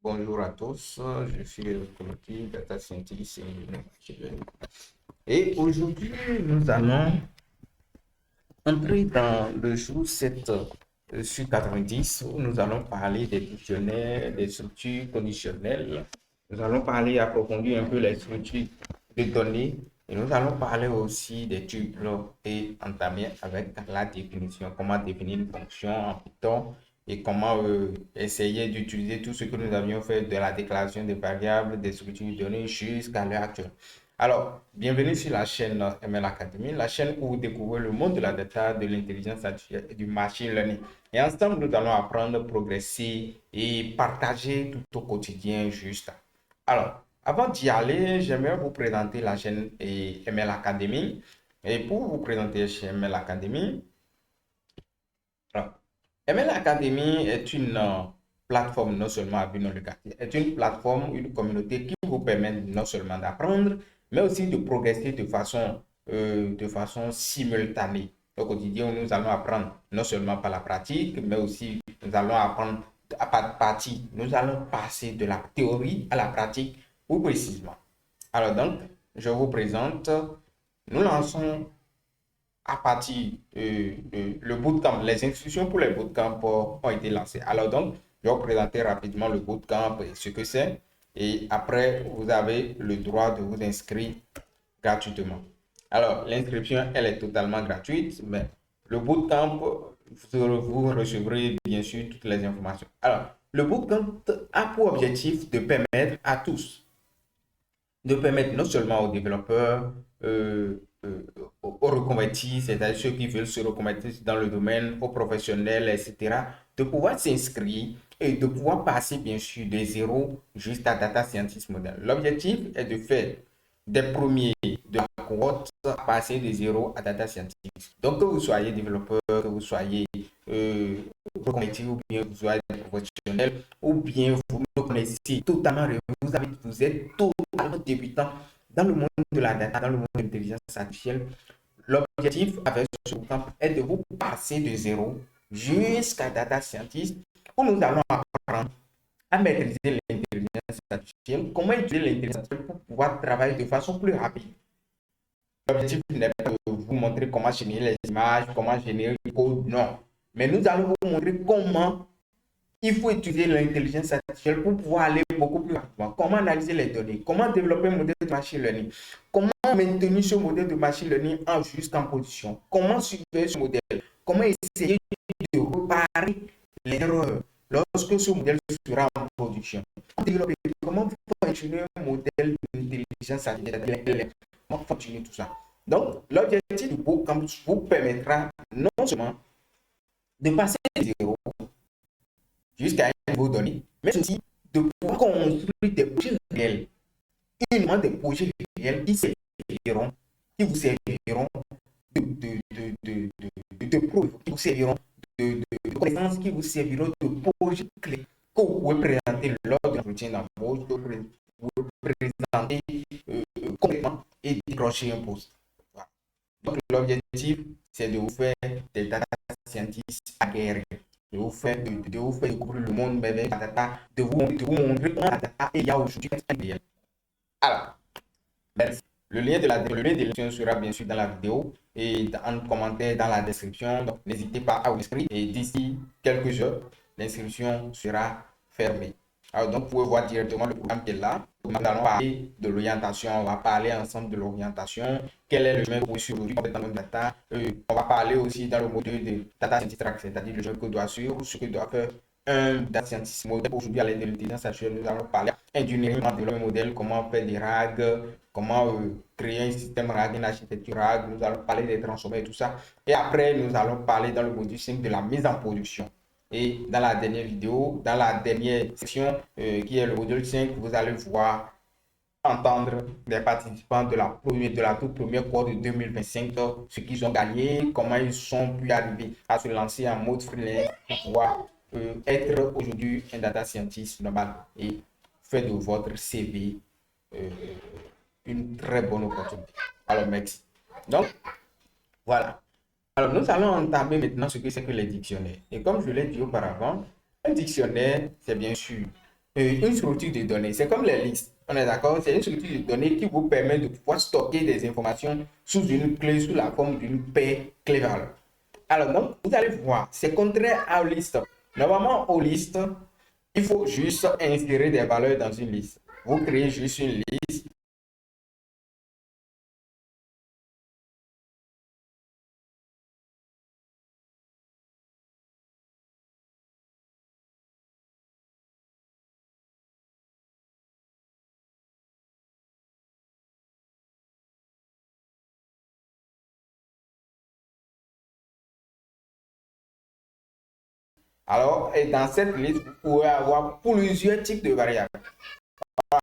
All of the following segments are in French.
Bonjour à tous, je suis le Community Data Scientist et aujourd'hui nous allons entrer dans le jour 7 sur 90 où nous allons parler des dictionnaires, des structures conditionnelles. Nous allons parler, approfondir un peu les structures de données et nous allons parler aussi des tuples et entamer avec la définition, comment définir une fonction en Python et comment essayer d'utiliser tout ce que nous avions fait de la déclaration des variables, des structures de données jusqu'à l'heure actuelle. Alors, bienvenue sur la chaîne ML Academy, la chaîne où vous découvrez le monde de la data, de l'intelligence artificielle et du machine learning. Et ensemble, nous allons apprendre, progresser et partager tout au quotidien juste. Alors, avant d'y aller, j'aimerais vous présenter la chaîne ML Academy. Et pour vous présenter chez ML Academy, alors, ML Academy est une plateforme non seulement à but non lucratif, est une plateforme, une communauté qui vous permet non seulement d'apprendre, mais aussi de progresser de façon simultanée. Au quotidien, nous allons apprendre non seulement par la pratique, mais aussi nous allons apprendre à partie. Nous allons passer de la théorie à la pratique, ou précisément. Alors donc, je vous présente, nous lançons à partir de le bootcamp, les inscriptions pour les bootcamps ont été lancées. Alors donc, je vais vous présenter rapidement le bootcamp et ce que c'est. Et après, vous avez le droit de vous inscrire gratuitement. Alors, l'inscription, elle est totalement gratuite, mais le bootcamp, vous recevrez bien sûr toutes les informations. Alors, le bootcamp a pour objectif de permettre à tous de permettre non seulement aux développeurs, aux reconvertis, c'est-à-dire ceux qui veulent se reconvertir dans le domaine, aux professionnels, etc., de pouvoir s'inscrire et de pouvoir passer, bien sûr, de zéro jusqu'à data scientist model. L'objectif est de faire des premiers de la cohorte à passer de zéro à data scientist. Donc, que vous soyez développeur, que vous soyez reconverti ou bien vous soyez professionnel, ou bien vous me connaissez totalement, vous êtes totalement débutant dans le monde de la data, dans le monde de l'intelligence artificielle. L'objectif avec ce bootcamp est de vous passer de zéro jusqu'à data scientist où nous allons apprendre à maîtriser l'intelligence artificielle, comment utiliser l'intelligence artificielle pour pouvoir travailler de façon plus rapide. L'objectif n'est pas de vous montrer comment générer les images, comment générer le code, non. Mais nous allons vous montrer comment il faut utiliser l'intelligence artificielle pour pouvoir aller beaucoup plus rapidement. Comment analyser les données, comment développer un modèle de machine learning, comment maintenir ce modèle de machine learning en jusqu'en position, comment surveiller ce modèle, comment essayer de réparer les erreurs lorsque ce modèle sera en production. Comment fonctionner un modèle d'intelligence artificielle, comment fonctionner tout ça. Donc, l'objectif du bootcamp vous permettra non seulement de passer de zéro jusqu'à un niveau donné, mais aussi de pouvoir construire des projets réels, uniquement des projets réels serviront, qui vous serviront de preuves, qui vous serviront de connaissances, qui vous serviront de projets clés que vous pouvez présenter lors de l'entretien d'embauche, que vous pouvez présenter complètement et décrocher un poste. Voilà. Donc l'objectif, c'est de vous faire des data scientists aguerris, de vous faire découvrir le monde mais avec la data, de vous montrer comment la data il y a aujourd'hui. Alors, merci. Le lien de l'émission sera bien sûr dans la vidéo et en commentaire dans la description. Donc, n'hésitez pas à vous inscrire et d'ici quelques heures, l'inscription sera fermée. Alors, donc, vous pouvez voir directement le programme qui est là. Nous allons parler de l'orientation. On va parler ensemble de l'orientation. Quel est le chemin que vous suivez dans le data? On va parler aussi dans le module de data scientist, c'est-à-dire le chemin que doit suivre, ce que doit faire un data scientist modèle. Aujourd'hui, à l'aide de l'intelligence artificielle, nous allons parler engineering, développer un modèle, comment faire des RAG, comment créer un système RAG, une architecture RAG. Nous allons parler des transformers et tout ça. Et après, nous allons parler dans le module 5 de la mise en production. Et dans la dernière vidéo, dans la dernière section qui est le module 5, vous allez voir entendre les participants de la toute première cohorte de 2025, ce qu'ils ont gagné, comment ils sont pu arriver à se lancer en mode freelance pour pouvoir être aujourd'hui un data scientist normal et faire de votre CV euh, une très bonne opportunité. Alors, merci. Donc, voilà. Alors, nous allons entamer maintenant ce que c'est que les dictionnaires. Et comme je l'ai dit auparavant, un dictionnaire, c'est bien sûr une structure de données. C'est comme les listes. On est d'accord? C'est une structure de données qui vous permet de pouvoir stocker des informations sous une clé, sous la forme d'une paire clé-valeur. Alors, donc, vous allez voir, c'est contraire à une liste. Normalement, aux listes, il faut juste insérer des valeurs dans une liste. Vous créez juste une liste. Alors, et dans cette liste, vous pouvez avoir plusieurs types de variables.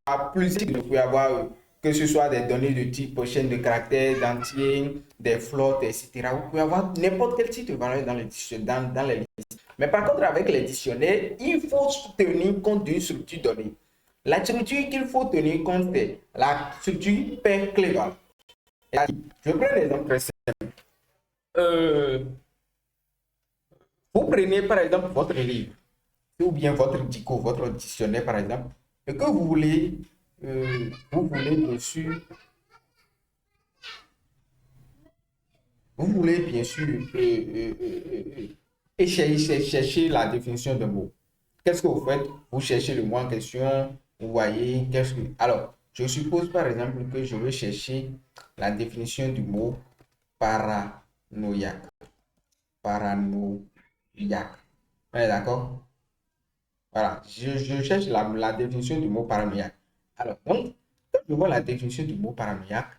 Vous pouvez avoir que ce soit des données de type chaîne de caractères, d'entiers, des flottes, etc. Vous pouvez avoir n'importe quel type de valeur dans les listes. Mais par contre, avec les dictionnaires, il faut tenir compte d'une structure donnée. La structure qu'il faut tenir compte, c'est la structure paire clé-valeur. Je prends un exemple très simple. Vous prenez par exemple votre livre, ou bien votre dico, votre dictionnaire par exemple, et que vous voulez dessus vous voulez bien sûr chercher la définition de mot. Qu'est-ce que vous faites? Vous cherchez le mot en question, vous voyez, qu'est-ce que... Alors, je suppose par exemple que je veux chercher la définition du mot paranoïaque. Paranoïaque. On est d'accord? Voilà, je cherche la définition du mot paranoïaque. Alors, donc, quand je vois la définition du mot paranoïaque,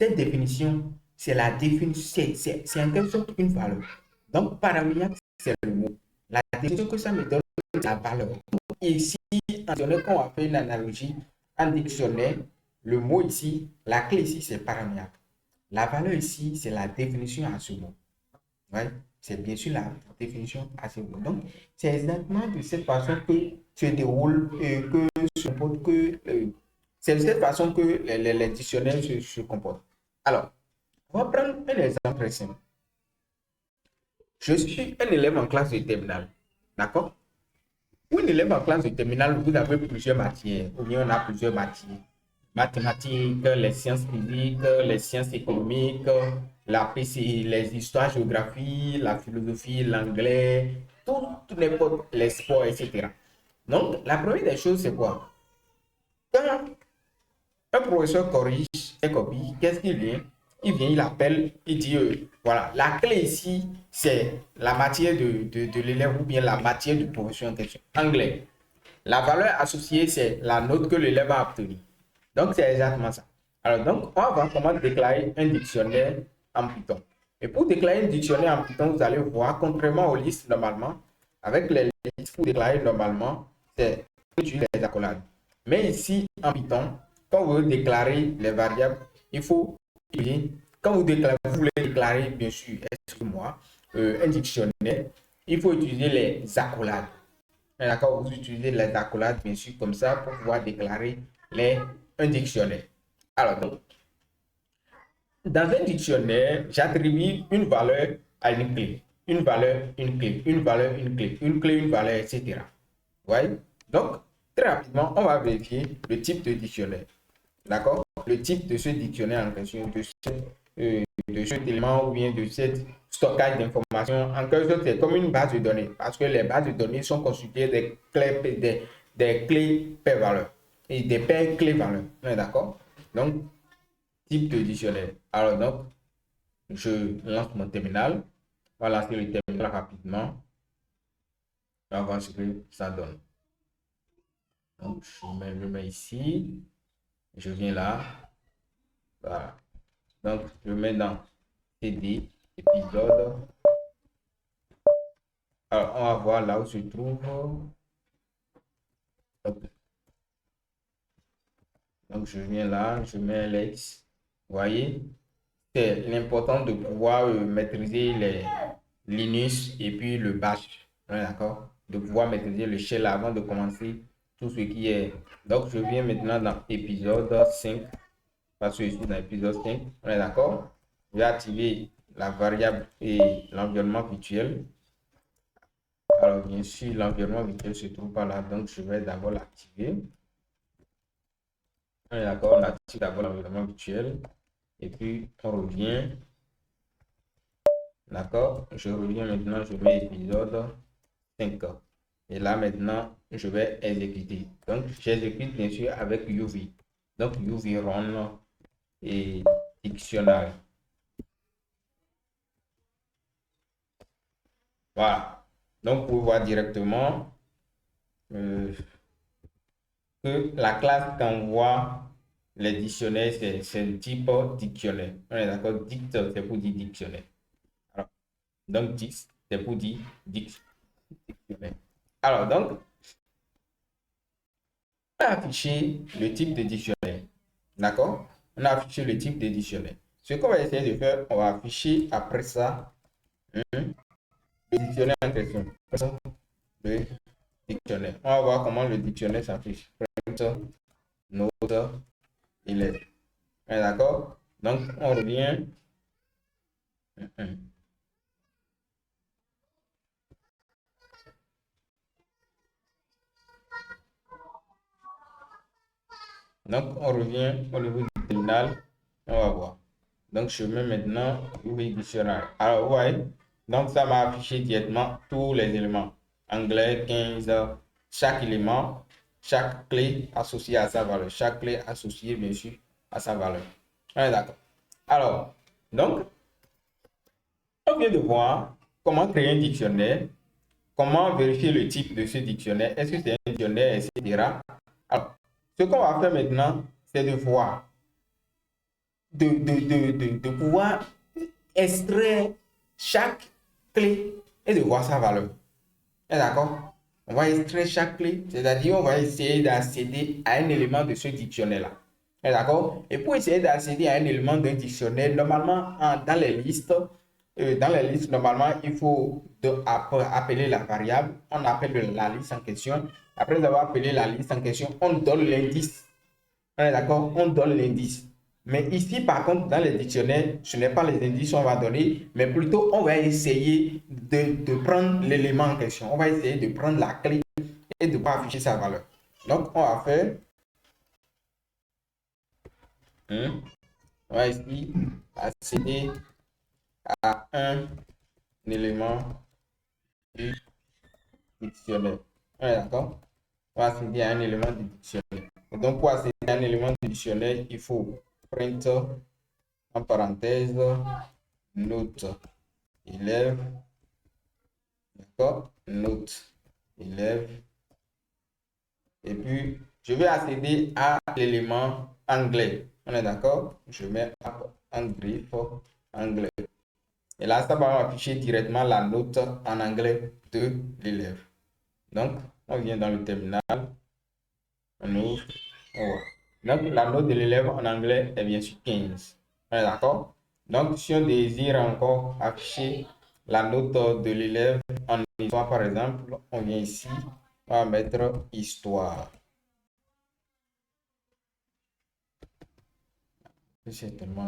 cette définition, c'est la définition, c'est en quelque sorte une valeur. Donc, paranoïaque, c'est le mot. La définition que ça me donne, c'est la valeur. Ici, en dictionnaire, quand on va faire une analogie en dictionnaire, le mot ici, la clé ici, c'est paranoïaque. La valeur ici, c'est la définition à ce mot. Ouais, c'est bien sûr la définition à ce mot. Donc, c'est exactement de cette façon que se déroule, que se comporte, c'est de cette façon que les dictionnaires se comportent. Alors, on va prendre un exemple très simple. Je suis un élève en classe de terminale. D'accord? Pour un élève en classe de terminale, vous avez plusieurs matières, ou bien on a plusieurs matières. Mathématiques, les sciences physiques, les sciences économiques, la PC, les histoires, géographie, la philosophie, l'anglais, tout n'importe, les sports, etc. Donc, la première des choses, c'est quoi? Quand un professeur corrige ses copies, qu'est-ce qu'il vient? Il vient, il appelle, il dit, voilà, la clé ici, c'est la matière de l'élève ou bien la matière du professeur en question. Anglais. La valeur associée, c'est la note que l'élève a obtenue. Donc, c'est exactement ça. Alors, donc, on va voir comment déclarer un dictionnaire en Python. Et pour déclarer un dictionnaire en Python, vous allez voir, contrairement aux listes, normalement, avec les listes, pour déclarer normalement, c'est utiliser les accolades. Mais ici, en Python, quand vous voulez déclarer les variables, il faut, quand vous voulez déclarer, bien sûr, excusez-moi, un dictionnaire, il faut utiliser les accolades. D'accord, vous utilisez les accolades, bien sûr, comme ça, pour pouvoir déclarer un dictionnaire. Alors, donc, dans un dictionnaire, j'attribue une valeur à une clé. Une valeur, une clé, une valeur, une clé, une clé, une valeur, etc. Vous voyez? Donc, très rapidement, on va vérifier le type de dictionnaire. D'accord? Le type de ce dictionnaire en question, de cet élément ou bien de cet stockage d'informations. En quelque sorte, c'est comme une base de données parce que les bases de données sont constituées des clés paires valeurs et des paires clés valeurs. D'accord? Donc, type de dictionnaire. Alors, donc, je lance mon terminal. On va lancer le terminal rapidement. On va voir ce que ça donne. Donc, je mets ici. Je viens là. Voilà. Donc, je mets dans CD, épisode. Alors, on va voir là où se trouve. Hop. Donc, je viens là, je mets l'ex. Vous voyez, c'est l'important de pouvoir maîtriser les Linux et puis le Bash. D'accord? De pouvoir maîtriser le shell avant de commencer tout ce qui est. Donc, je viens maintenant dans épisode 5. Parce que je suis dans l'épisode 5. On est d'accord? Je vais activer la variable et l'environnement virtuel. Alors, bien sûr, l'environnement virtuel se trouve par là, donc je vais d'abord l'activer. On est d'accord, on active d'abord l'environnement virtuel. Et puis, on revient. D'accord, je reviens maintenant, je mets épisode 5. Et là, maintenant, je vais exécuter. Donc, j'exécute bien sûr avec UV. Donc, UV run et dictionnaire. Voilà. Donc, vous pouvez voir directement que la classe qu'envoie les dictionnaires, c'est le type dictionnaire. On est d'accord, dict, c'est pour dire dictionnaire. Alors, donc, dix, c'est pour dire dictionnaire. Alors, donc, on a affiché le type de dictionnaire. D'accord? On a affiché le type de dictionnaire. Ce qu'on va essayer de faire, on va afficher après ça le dictionnaire en question. Le dictionnaire. On va voir comment le dictionnaire s'affiche. Print, note, élève. D'accord? Donc, on revient. Donc, on revient au niveau du terminal. On va voir. Donc, je mets maintenant UV dictionnaire. Alors, vous voyez, donc ça m'a affiché directement tous les éléments. Anglais 15, chaque élément, chaque clé associée à sa valeur. Chaque clé associée, bien sûr, à sa valeur. On est d'accord. Alors, donc, on vient de voir comment créer un dictionnaire, comment vérifier le type de ce dictionnaire, est-ce que c'est un dictionnaire, etc. Alors, ce qu'on va faire maintenant, c'est de voir, de pouvoir extraire chaque clé et de voir sa valeur. D'accord? On va extraire chaque clé, c'est-à-dire on va essayer d'accéder à un élément de ce dictionnaire-là. D'accord? Et pour essayer d'accéder à un élément d'un dictionnaire, normalement, dans les listes, normalement, il faut appeler la variable. On appelle la liste en question. Après avoir appelé la liste en question, on donne l'indice. On est d'accord? On donne l'indice. Mais ici, par contre, dans les dictionnaires, ce n'est pas les indices qu'on va donner, mais plutôt on va essayer de prendre l'élément en question. On va essayer de prendre la clé et de pas afficher sa valeur. Donc, on va faire, on va ici accéder à un élément du dictionnaire. On est d'accord? On va accéder à un élément du dictionnaire. Et donc, pour accéder à un élément du dictionnaire, il faut print en parenthèse note élève, d'accord, note élève, et puis je vais accéder à l'élément anglais. On est d'accord? Je mets en griffe anglais. Et là, ça va m'afficher directement la note en anglais de l'élève. Donc, on vient dans le terminal, on ouvre, on voit. Donc, la note de l'élève en anglais est bien sûr 15. On est d'accord? Donc, si on désire encore afficher la note de l'élève en histoire, par exemple, on vient ici, on va mettre histoire. C'est tellement...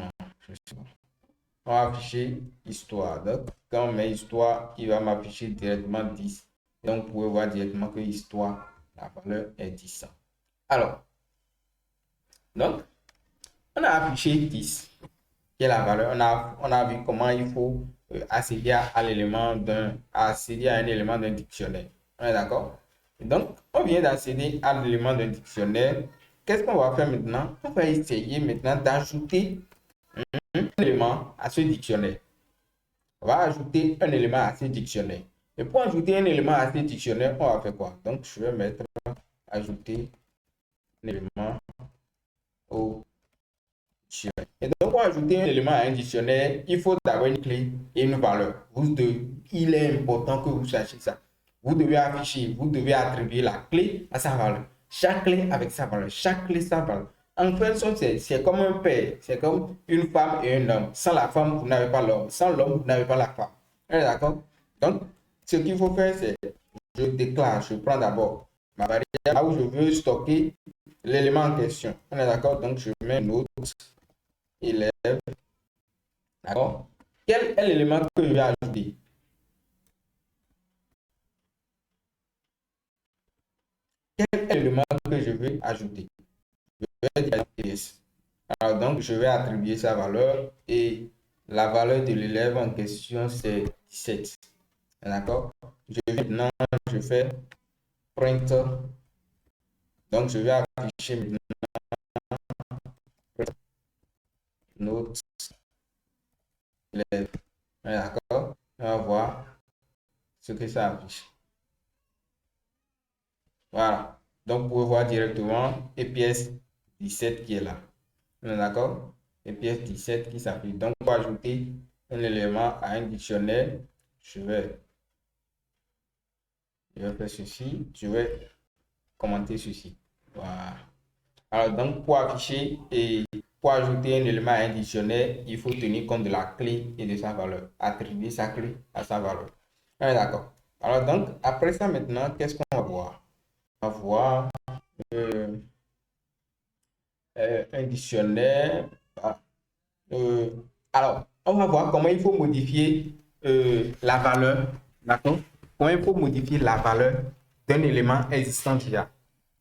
On va afficher histoire. Donc, quand on met histoire, il va m'afficher directement 10. Donc, vous pouvez voir directement que histoire, la valeur est 10. Alors, donc, on a affiché 10, qui est la valeur. On a vu comment il faut accéder à l'élément accéder à un élément d'un dictionnaire. On est d'accord? Donc, on vient d'accéder à l'élément d'un dictionnaire. Qu'est-ce qu'on va faire maintenant? On va essayer maintenant d'ajouter un élément à ce dictionnaire. On va ajouter un élément à ce dictionnaire. Et pour ajouter un élément à ce dictionnaire, on va faire quoi? Donc, je vais mettre ajouter un élément au dictionnaire. Et donc, pour ajouter un élément à un dictionnaire, il faut d'abord une clé et une valeur. Il est important que vous sachiez ça. Vous devez afficher, vous devez attribuer la clé à sa valeur. Chaque clé avec sa valeur. Chaque clé sa valeur. En fait, c'est comme un père. C'est comme une femme et un homme. Sans la femme, vous n'avez pas l'homme. Sans l'homme, vous n'avez pas la femme. D'accord? Donc, ce qu'il faut faire, c'est je déclare, je prends d'abord ma variable là où je veux stocker l'élément en question. On est d'accord? Donc, je mets note élève. D'accord? Quel est l'élément que je vais ajouter? ajouter. Je vais dire PS. Alors, donc, je vais attribuer sa valeur et la valeur de l'élève en question, c'est 17. D'accord? Maintenant, je fais print. Donc, je vais afficher maintenant note élève. D'accord? On va voir ce que ça affiche. Voilà. Donc, vous pouvez voir directement EPS 17 qui est là. D'accord? EPS 17 qui s'affiche. Donc, pour ajouter un élément à un dictionnaire, je vais faire ceci. Je vais commenter ceci. Voilà. Alors, donc, pour afficher et pour ajouter un élément à un dictionnaire, il faut tenir compte de la clé et de sa valeur. Attribuer sa clé à sa valeur. D'accord. Alors, donc, après ça, maintenant, qu'est-ce qu'on va voir? On va voir un dictionnaire. Alors, on va voir comment il faut modifier la valeur. D'accord? Comment il faut modifier la valeur d'un élément existant déjà.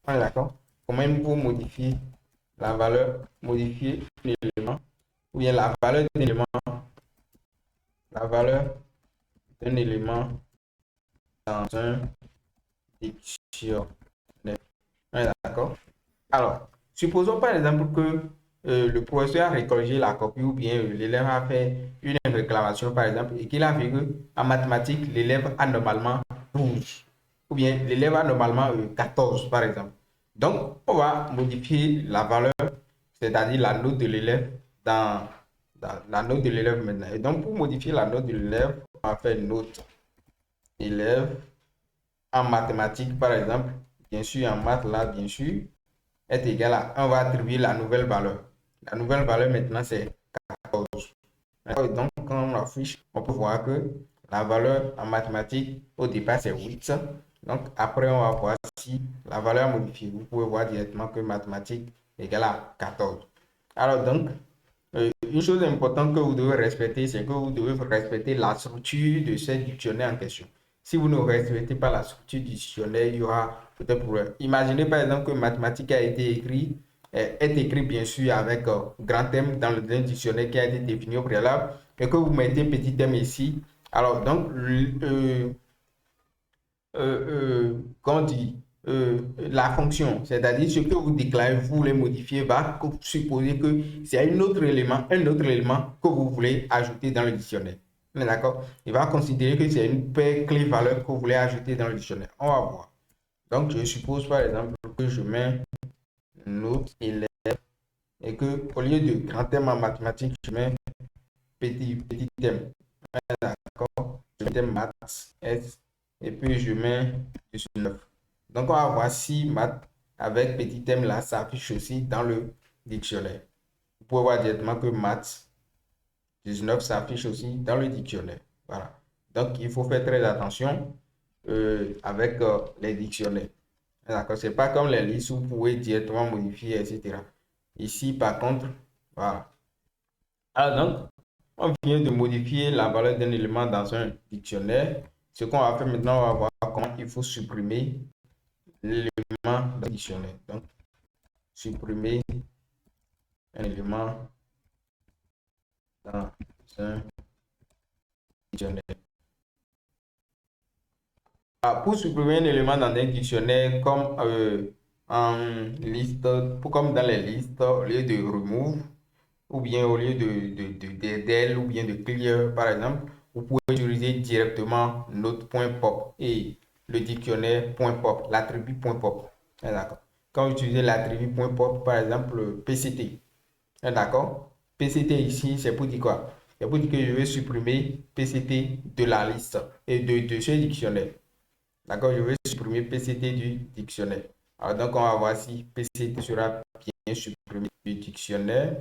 On est d'accord? Comment il faut modifier la valeur, modifier l'élément, ou bien la valeur d'un élément, la valeur d'un élément dans un dictionnaire. On est d'accord? Alors, supposons par exemple que le professeur a corrigé la copie ou bien l'élève a fait une réclamation par exemple et qu'il a vu qu'en mathématiques, l'élève a normalement 12 ou bien l'élève a normalement 14 par exemple. Donc, on va modifier la valeur, c'est-à-dire la note de l'élève dans la note de l'élève maintenant. Et donc, pour modifier la note de l'élève, on va faire note élève en mathématiques par exemple. Bien sûr, en maths là, bien sûr est égal à, on va attribuer la nouvelle valeur. La nouvelle valeur maintenant c'est 14. Et donc quand on affiche, on peut voir que la valeur en mathématiques au départ c'est 8. Donc après on va voir si la valeur modifiée. Vous pouvez voir directement que mathématiques égale à 14. Alors donc, une chose importante que vous devez respecter, c'est que vous devez respecter la structure de ce dictionnaire en question. Si vous ne respectez pas la structure du dictionnaire, il y aura peut-être problème. Imaginez par exemple que mathématiques a été écrit, est écrit bien sûr avec grand thème dans le dictionnaire qui a été défini au préalable, et que vous mettez petit thème ici. Alors donc, comment on dit, la fonction, c'est-à-dire ce que vous déclarez, vous voulez modifier, va supposer que c'est un autre élément que vous voulez ajouter dans le dictionnaire. D'accord? Il va considérer que c'est une paire clé-valeur que vous voulez ajouter dans le dictionnaire. On va voir. Donc, je suppose par exemple que je mets note élève et que au lieu de grand thème en mathématiques, je mets petit thème. D'accord? Je mets maths, S, et puis je mets 19. Donc, on va voir si maths avec petit thème là s'affiche aussi dans le dictionnaire. Vous pouvez voir directement que maths 19 s'affiche aussi dans le dictionnaire. Voilà. Donc, il faut faire très attention avec les dictionnaires. D'accord, c'est pas comme les listes où vous pouvez directement modifier, etc. Ici, par contre, voilà. Alors donc, on vient de modifier la valeur d'un élément dans un dictionnaire. Ce qu'on va faire maintenant, on va voir comment il faut supprimer l'élément dans le dictionnaire. Donc, supprimer un élément dans un dictionnaire. Pour supprimer un élément dans un dictionnaire, comme en liste, comme dans les listes, au lieu de remove, ou bien au lieu d'elle ou bien de clear, par exemple, vous pouvez utiliser directement notre point pop et le dictionnaire point pop, l'attribut point pop. D'accord. Quand vous utilisez l'attribut point pop, par exemple, PCT. D'accord. PCT ici, c'est pour dire quoi? C'est pour dire que je vais supprimer PCT de la liste et de ce dictionnaire. D'accord, je vais supprimer PCT du dictionnaire. Alors, donc, on va voir si PCT sera bien supprimé du dictionnaire.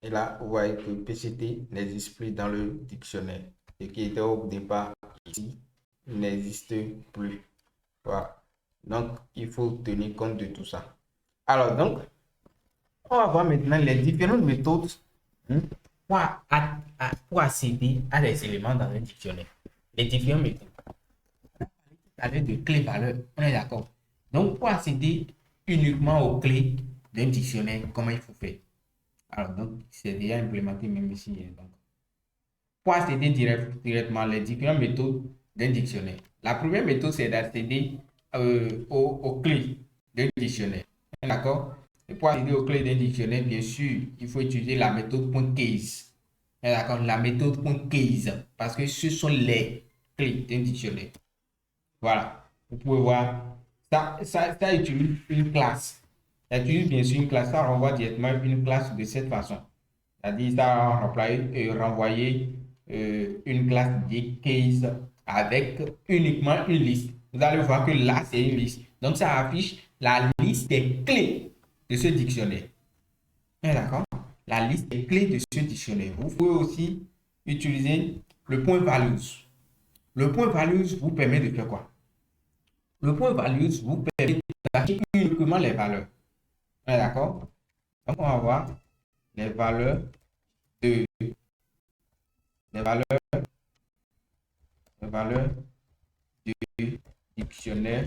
Et là, vous voyez que PCT n'existe plus dans le dictionnaire. Ce qui était au départ ici n'existe plus. Voilà. Donc, il faut tenir compte de tout ça. Alors, donc, on va voir maintenant les différentes méthodes pour, pour accéder à des éléments dans un dictionnaire. Les différentes méthodes. parler de clé-valeur. On est d'accord. Donc, pour accéder uniquement aux clés d'un dictionnaire, comment il faut faire? Alors, donc, c'est déjà implémenté même ici. Donc, pour accéder directement les différentes méthodes d'un dictionnaire. La première méthode, c'est d'accéder aux clés d'un dictionnaire. D'accord? Et pour accéder aux clés d'un dictionnaire, bien sûr, il faut utiliser la méthode .case. D'accord? La méthode .case. Parce que ce sont les clés d'un dictionnaire. Voilà. Vous pouvez voir. Ça utilise une classe. Ça utilise bien sûr une classe. Ça renvoie directement une classe de cette façon. C'est-à-dire, ça a renvoyé une classe de case avec uniquement une liste. Vous allez voir que là, c'est une liste. Donc, ça affiche la liste des clés de ce dictionnaire. D'accord? La liste des clés de ce dictionnaire. Vous pouvez aussi utiliser le point values. Le point values vous permet de faire quoi? Le point values vous permet d'afficher uniquement les valeurs. D'accord? Donc, on va voir les valeurs de les valeurs, les valeurs du dictionnaire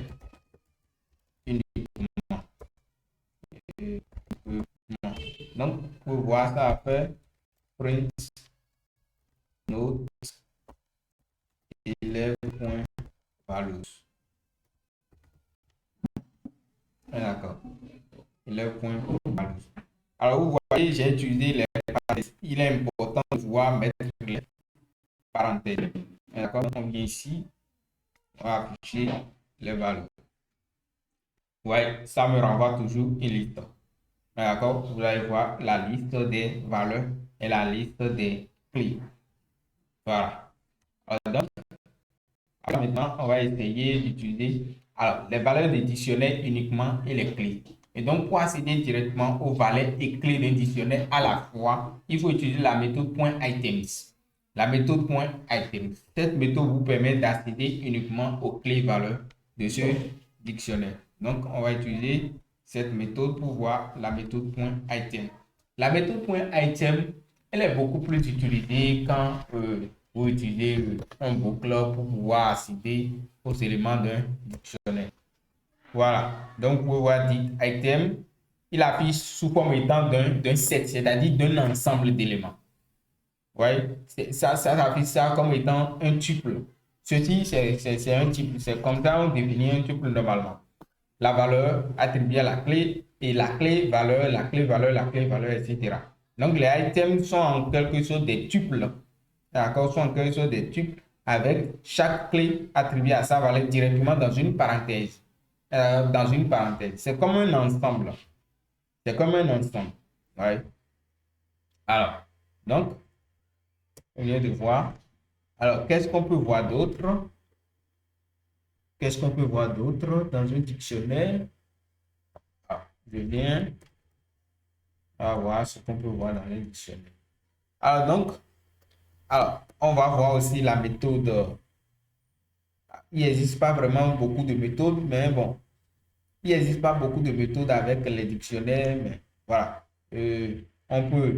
uniquement. Donc, pour voir ça, après, print note élève.values. D'accord. Élève.values. Alors, vous voyez, j'ai utilisé les parenthèses. Il est important de pouvoir mettre les parenthèses. D'accord. On vient ici, on va afficher les valeurs. Ouais, ça me renvoie toujours une liste. D'accord? Vous allez voir la liste des valeurs et la liste des clés. Voilà. Donc, maintenant, on va essayer d'utiliser les valeurs des dictionnaires uniquement et les clés. Et donc, pour accéder directement aux valeurs et clés d'un dictionnaire à la fois, il faut utiliser la méthode .items. La méthode .items. Cette méthode vous permet d'accéder uniquement aux clés valeurs de ce dictionnaire. Donc, on va utiliser cette méthode pour voir la méthode .item. La méthode .item, elle est beaucoup plus utilisée quand vous utilisez un boucle pour pouvoir accéder aux éléments d'un dictionnaire. Voilà. Donc, vous pouvez voir dit item, il affiche sous forme étant d'un set, c'est-à-dire d'un ensemble d'éléments. Ouais, ça affiche ça comme étant un tuple. Ceci, c'est un tuple. C'est comme ça on définit un tuple normalement. La valeur attribuée à la clé et la clé valeur, la clé valeur, la clé valeur, etc. Donc, les items sont en quelque sorte des tuples. D'accord, sont en quelque sorte des tuples avec chaque clé attribuée à sa valeur directement dans une parenthèse. C'est comme un ensemble. C'est comme un ensemble. Ouais. Alors, donc, on vient de voir. Alors, qu'est-ce qu'on peut voir d'autre? Qu'est-ce qu'on peut voir d'autre dans un dictionnaire? Je viens à voir ce qu'on peut voir dans un dictionnaire. Alors, on va voir aussi la méthode. Il n'existe pas vraiment beaucoup de méthodes, mais bon, il n'existe pas beaucoup de méthodes avec les dictionnaires, mais voilà. On peut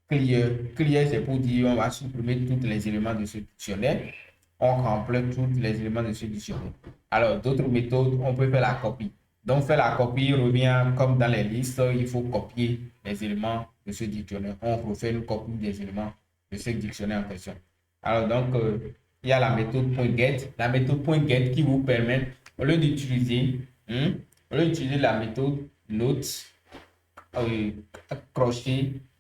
clear. Clear, c'est pour dire on va supprimer tous les éléments de ce dictionnaire. On complète tous les éléments de ce dictionnaire. Alors, d'autres méthodes, on peut faire la copie. Donc, faire la copie revient comme dans les listes, il faut copier les éléments de ce dictionnaire. On refait une copie des éléments de ce dictionnaire en question. Alors, donc, il y a la méthode .get. La méthode .get qui vous permet, au lieu d'utiliser la méthode note,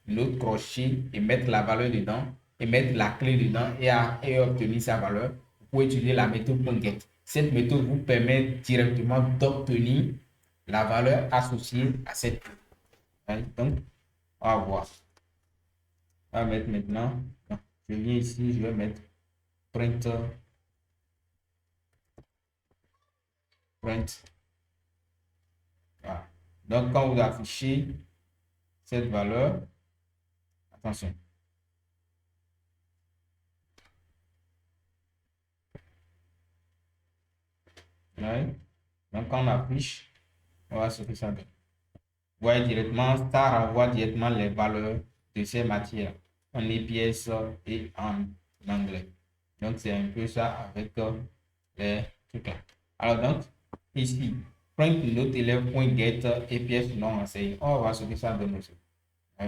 note crochet et mettre la valeur dedans et mettre la clé dedans et obtenir sa valeur, vous pouvez utiliser la méthode .get. Cette méthode vous permet directement d'obtenir la valeur associée à cette clé. Donc, on va voir. On va mettre maintenant, je viens ici, je vais mettre print. Voilà. Donc, quand vous affichez cette valeur, attention. Ouais. Donc, quand on affiche, on va ce que ça donne. Vous voyez directement, ça renvoie directement les valeurs de ces matières en EPS et en anglais. Donc, c'est un peu ça avec les trucs là. Alors donc, ici, print note élève.get et pièce non enseigne. On va voir ce que ça donne aussi. Oui.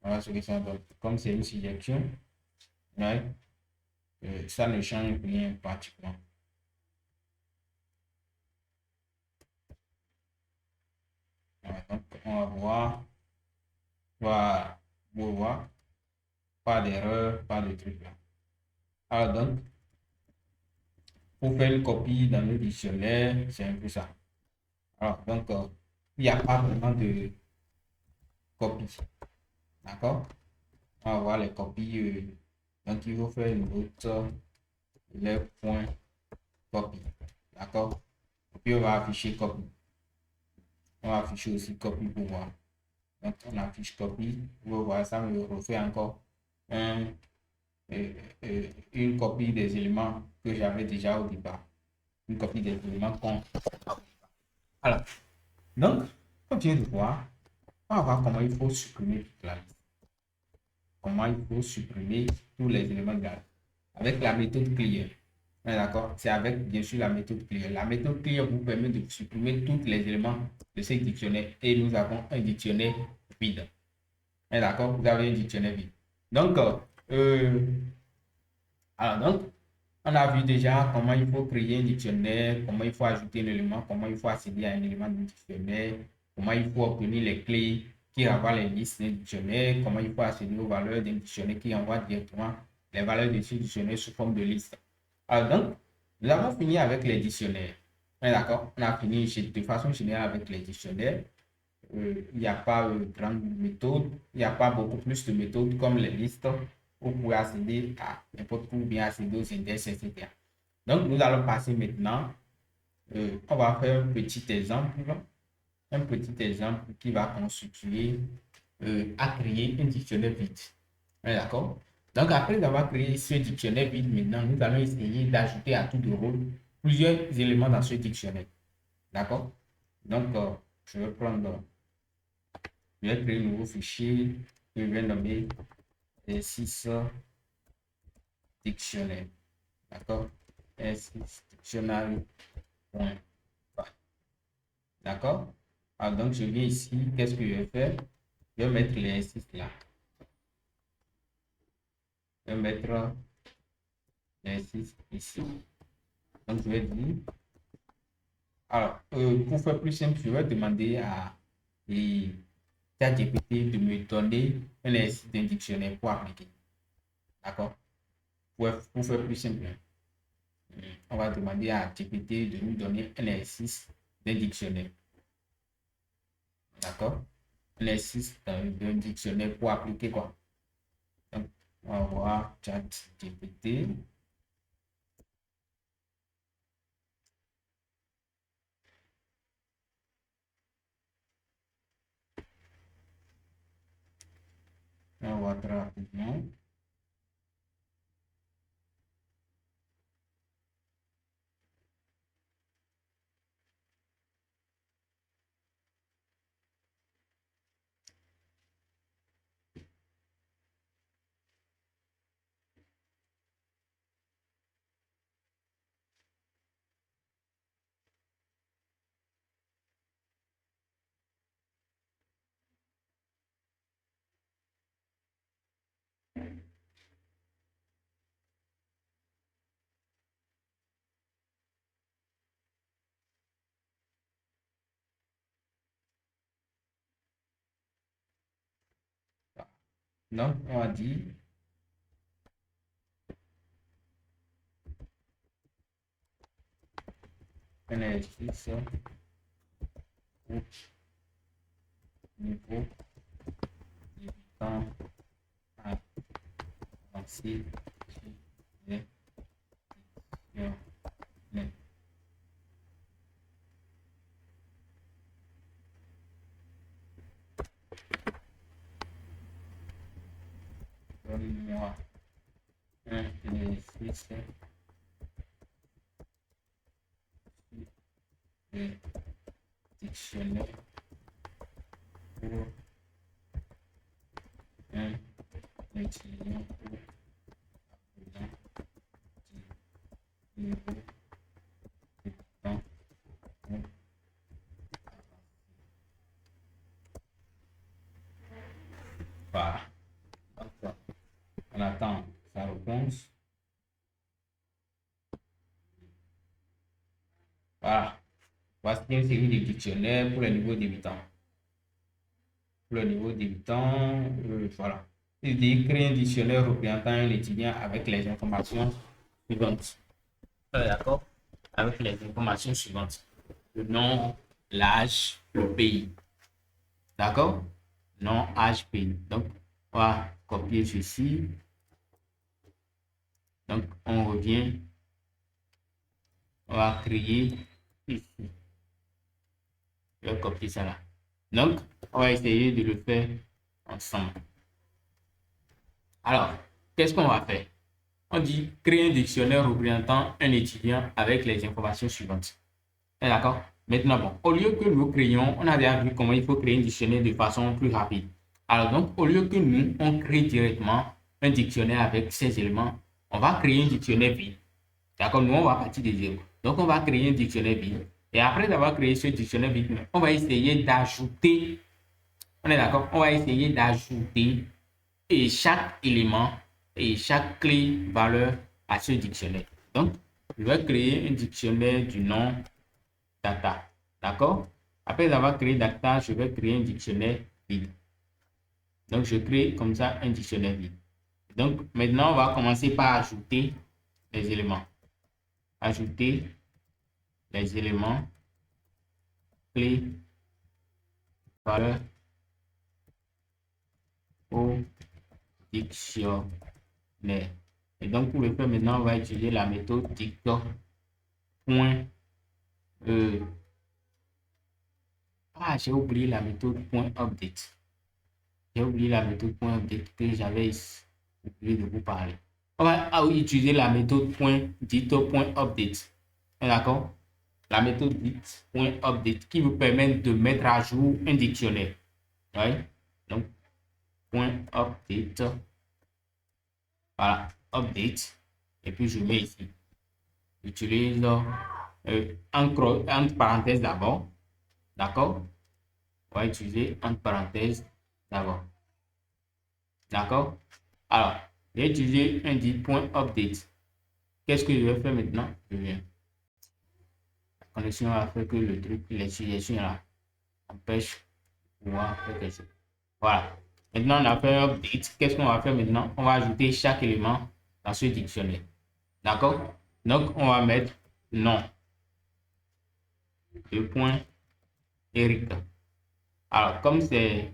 On va voir ce que ça donne. Comme c'est une suggestion, oui, ça ne change rien pratiquement. Voilà, donc, on va voir. Voilà. Vous voir. Pas d'erreur, pas de truc là. Alors donc, pour faire une copie dans le dictionnaire, c'est un peu ça. Alors donc, il n'y a pas vraiment de copie. D'accord? On va voir les copies. Donc, il faut faire une autre les points copie. D'accord? Et puis, on va afficher copie. On va afficher aussi copie pour voir. Donc, on affiche copie. Vous voyez, ça me refait encore un, une copie des éléments que j'avais déjà au départ. Une copie des éléments qu'on. Alors, donc, comme tu viens de voir, on va voir comment il faut supprimer toute la liste. Comment il faut supprimer tous les éléments de la liste. Avec la méthode clear. D'accord? C'est avec, bien sûr, la méthode clear. La méthode clear vous permet de supprimer tous les éléments de ce dictionnaire. Et nous avons un dictionnaire vide. D'accord? Vous avez un dictionnaire vide. Donc, alors donc, on a vu déjà comment il faut créer un dictionnaire, comment il faut ajouter un élément, comment il faut accéder à un élément du dictionnaire, comment il faut obtenir les clés qui renvoient les listes d'un dictionnaire, comment il faut accéder aux valeurs d'un dictionnaire qui envoie directement les valeurs de ce dictionnaire sous forme de liste. Alors donc, nous avons fini avec les dictionnaires. D'accord? On a fini de façon générale avec les dictionnaires. Il n'y a pas grande méthode, il n'y a pas beaucoup plus de méthodes comme les listes. Vous pouvez accéder à n'importe où, bien accéder aux index, etc. Donc, nous allons passer maintenant, on va faire un petit exemple qui va constituer à créer un dictionnaire vide. D'accord? Donc, après avoir créé ce dictionnaire vide, maintenant, nous allons essayer d'ajouter à tout de rôle plusieurs éléments dans ce dictionnaire. D'accord? Donc, je vais prendre, je vais créer un nouveau fichier que je vais nommer 6 dictionnaire. D'accord? S6 dictionnaire. D'accord? Alors, donc, je viens ici. Qu'est-ce que je vais faire? Je vais mettre les S6 là. Je vais mettre les S6 ici. Donc, je vais dire. Alors, pour faire plus simple, je vais demander à ChatGPT de me donner un S6 d'un dictionnaire pour appliquer. D'accord? Pour faire plus simple, on va demander à GPT de nous donner un exercice d'un dictionnaire. D'accord? Un exercice d'un dictionnaire pour appliquer quoi? Donc, on va voir ChatGPT. On va voir très rapidement. Donc, on va dire un exercice au niveau débutant avancé des dictionnaires. Donne-moi un exercice de dictionnaire pour un étudiant ou appelant du niveau Voilà. Voici une série de dictionnaires pour les niveaux débutants. Pour le niveau débutant, voilà. Il dit créer un dictionnaire représentant un étudiant avec les informations suivantes. D'accord? Avec les informations suivantes. Le nom, l'âge, le pays. D'accord? Nom, âge, pays. Donc, on va copier ceci. Donc, on revient. On va créer ici. Je vais copier ça là. Donc, on va essayer de le faire ensemble. Alors, qu'est-ce qu'on va faire? On dit créer un dictionnaire représentant un étudiant avec les informations suivantes. D'accord? Maintenant, bon, au lieu que nous créions, on a déjà vu comment il faut créer un dictionnaire de façon plus rapide. Alors donc, au lieu que nous, on crée directement un dictionnaire avec ces éléments, on va créer un dictionnaire vide. D'accord? Nous, on va partir de zéro. Donc, on va créer un dictionnaire vide. Et après avoir créé ce dictionnaire vide, on va essayer d'ajouter, on est d'accord? On va essayer d'ajouter chaque élément et chaque clé valeur à ce dictionnaire. Donc, je vais créer un dictionnaire du nom data. D'accord? Après avoir créé data, je vais créer un dictionnaire vide. Donc, je crée comme ça un dictionnaire vide. Donc, maintenant, on va commencer par ajouter les éléments. Ajouter les éléments clés valeur au dictionnaire. Et donc, pour le faire, maintenant, on va utiliser la méthode dicto. J'ai oublié la méthode .update. J'ai oublié la méthode .update que j'avais oublié de vous parler. On va utiliser la méthode .update. D'accord? La méthode .update qui vous permet de mettre à jour un dictionnaire. Oui? Donc, .update. Voilà, update. Et puis, je mets ici. J'utilise entre parenthèses d'abord. D'accord? On va utiliser entre parenthèses d'abord. D'accord? Alors, j'ai utilisé un dit .update. Qu'est-ce que je vais faire maintenant? Je viens. La connexion a fait que le truc, les suggestions là, empêche de pouvoir faire quelque chose. Voilà. Maintenant, on a fait un update. Qu'est-ce qu'on va faire maintenant? On va ajouter chaque élément dans ce dictionnaire. D'accord? Donc, on va mettre nom. Le point Eric. Alors, comme c'est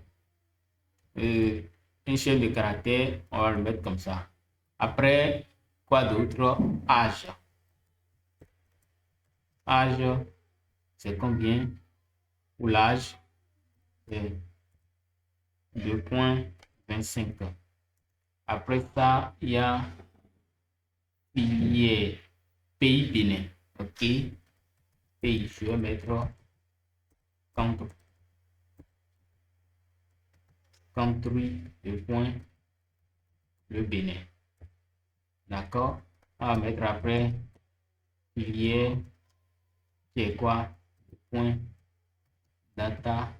une chaîne de caractères, on va le mettre comme ça. Après, quoi d'autre? Âge. Âge, c'est combien? Pour l'âge, c'est 2,25. Après ça, il y a filière, pays Bénin. OK. Pays, je vais mettre country, le point, le Bénin. D'accord? On va mettre après filière, qui est quoi? Le point, data,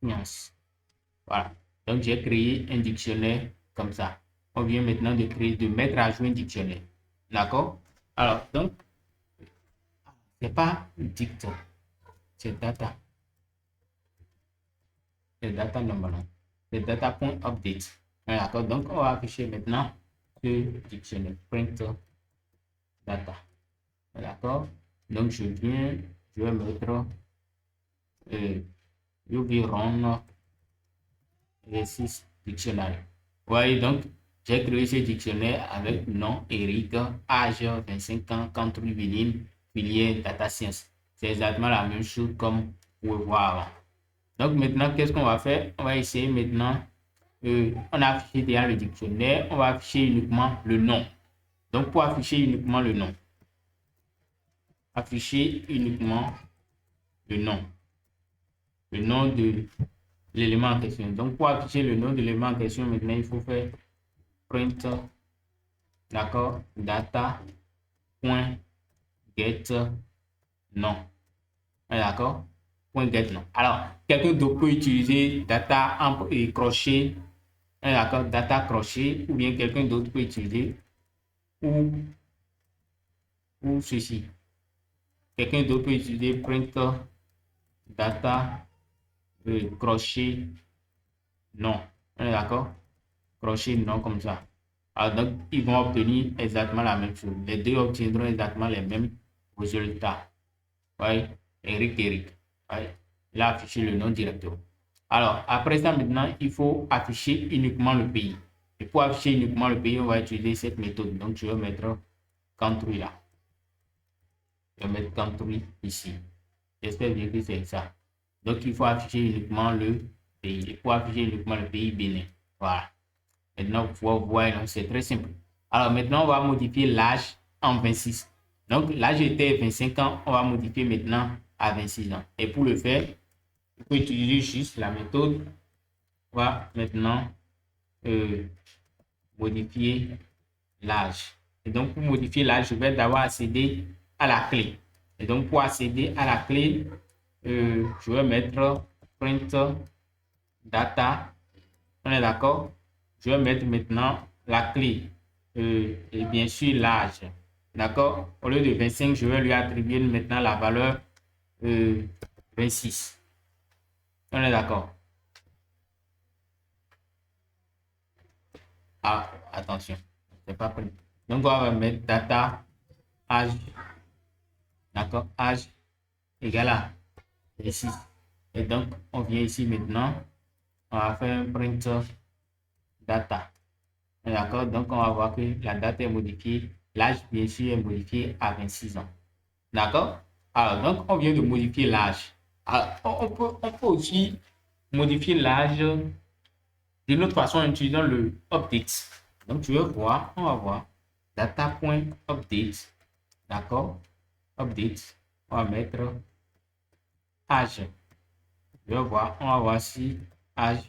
science. Voilà. Donc, j'ai créé un dictionnaire comme ça. On vient maintenant de mettre à jour un dictionnaire. D'accord? Alors, donc, c'est pas dicto, c'est data. C'est data normalement. C'est data.update. D'accord? Donc, on va afficher maintenant ce dictionnaire. Print data. D'accord? Donc, je viens, je vais mettre run exercice dictionnaire. Vous voyez donc, j'ai créé ce dictionnaire avec nom Eric, âge 25 ans, country vinyle, filière data science. C'est exactement la même chose comme vous pouvez voir avant. Donc maintenant, qu'est-ce qu'on va faire? On va essayer maintenant, on a affiché déjà le dictionnaire, on va afficher uniquement le nom. Donc pour afficher uniquement le nom, afficher uniquement le nom de l'élément en question. Donc pour afficher le nom de l'élément en question, maintenant il faut faire print, d'accord, data point get nom, d'accord, point get nom. Alors quelqu'un d'autre peut utiliser data et crochet, d'accord, data crochet, ou bien quelqu'un d'autre peut utiliser ou ceci, quelqu'un d'autre peut utiliser print data crochet non. On est d'accord? Crochet non comme ça. Alors, donc, ils vont obtenir exactement la même chose. Les deux obtiendront exactement les mêmes résultats. Oui, Eric. Oui, il a affiché le nom directement. Alors, après ça, maintenant, il faut afficher uniquement le pays. Et pour afficher uniquement le pays, on va utiliser cette méthode. Donc, je vais mettre country là. Je vais mettre country ici. J'espère bien que c'est ça. Donc, il faut afficher uniquement le pays. Et pour afficher uniquement le pays, Bénin. Voilà. Maintenant, vous pouvez voir, c'est très simple. Alors, maintenant, on va modifier l'âge en 26. Donc, l'âge était 25 ans. On va modifier maintenant à 26 ans. Et pour le faire, il faut utiliser juste la méthode. On va maintenant modifier l'âge. Et donc, pour modifier l'âge, je vais d'abord accéder à la clé. Et donc, pour accéder à la clé, je vais mettre print data. On est d'accord? Je vais mettre maintenant la clé et bien sûr l'âge. D'accord? Au lieu de 25, je vais lui attribuer maintenant la valeur 26. On est d'accord? Ah, attention, c'est pas pris. Donc, on va mettre data âge. D'accord? Âge égal à 26. Et donc, on vient ici maintenant. On va faire un print data. D'accord? Donc, on va voir que la date est modifiée. L'âge, bien sûr, est modifié à 26 ans. D'accord? Alors, donc, on vient de modifier l'âge. On peut aussi modifier l'âge d'une autre façon en utilisant le update. Donc, tu veux voir, on va voir data.update. D'accord? Update. On va mettre âge. Je vais voir, on va voir si âge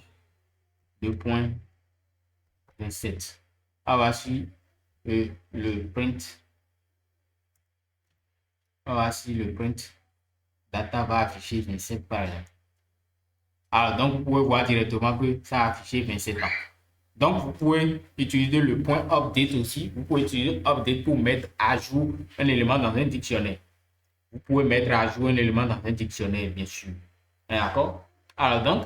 2.27. On va voir si le print. On va voir si le print data va afficher 27 par exemple. Alors, donc, vous pouvez voir directement que ça a affiché 27 ans. Donc, vous pouvez utiliser le point update aussi. Vous pouvez utiliser update pour mettre à jour un élément dans un dictionnaire. Vous pouvez mettre à jour un élément dans un dictionnaire, bien sûr. D'accord? Alors, donc,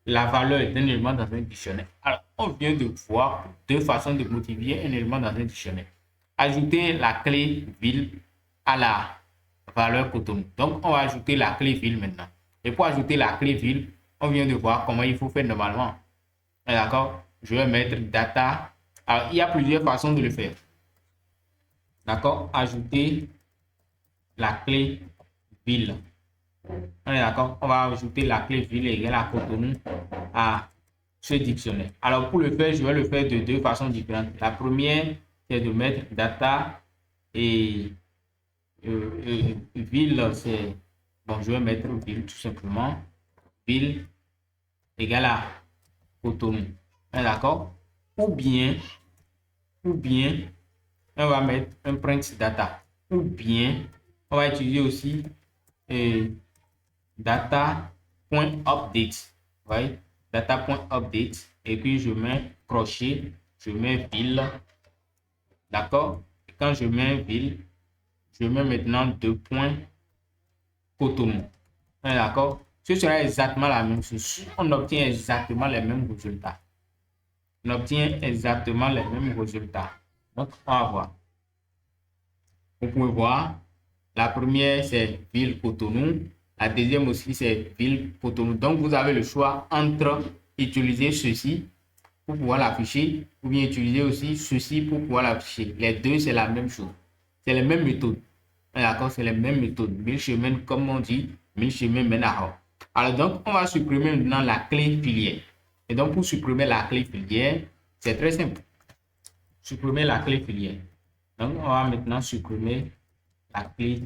la valeur d'un élément dans un dictionnaire. Alors, on vient de voir deux façons de modifier un élément dans un dictionnaire. Ajouter la clé ville à la valeur Cotonou. Donc, on va ajouter la clé ville maintenant. Et pour ajouter la clé ville, on vient de voir comment il faut faire normalement. D'accord? Je vais mettre data. Alors, il y a plusieurs façons de le faire. D'accord? Ajouter la clé ville. On est d'accord? On va ajouter la clé ville égale à Cotonou à ce dictionnaire. Alors, pour le faire, je vais le faire de deux façons différentes. La première, c'est de mettre data et ville, c'est... Bon, je vais mettre ville tout simplement. Ville égale à Cotonou. D'accord? Ou bien, on va mettre un print data. Ou bien, on va utiliser aussi data.update. Voyez? Data.update. Et puis, je mets crochet, je mets ville. D'accord? Et quand je mets ville, je mets maintenant deux points Cotonou. D'accord? Ce sera exactement la même chose. On obtient exactement les mêmes résultats. On obtient exactement les mêmes résultats. Donc, on va voir. Vous pouvez voir, la première, c'est ville Cotonou. La deuxième aussi, c'est ville Cotonou. Donc, vous avez le choix entre utiliser ceci pour pouvoir l'afficher ou bien utiliser aussi ceci pour pouvoir l'afficher. Les deux, c'est la même chose. C'est les mêmes méthodes. D'accord? C'est les mêmes méthodes. 1000 chemins, comme on dit, 1000 chemins mènent à Rome. Alors, donc, on va supprimer maintenant la clé filière. Et donc, pour supprimer la clé filière, c'est très simple. Supprimer la clé filière. Donc, on va maintenant supprimer la clé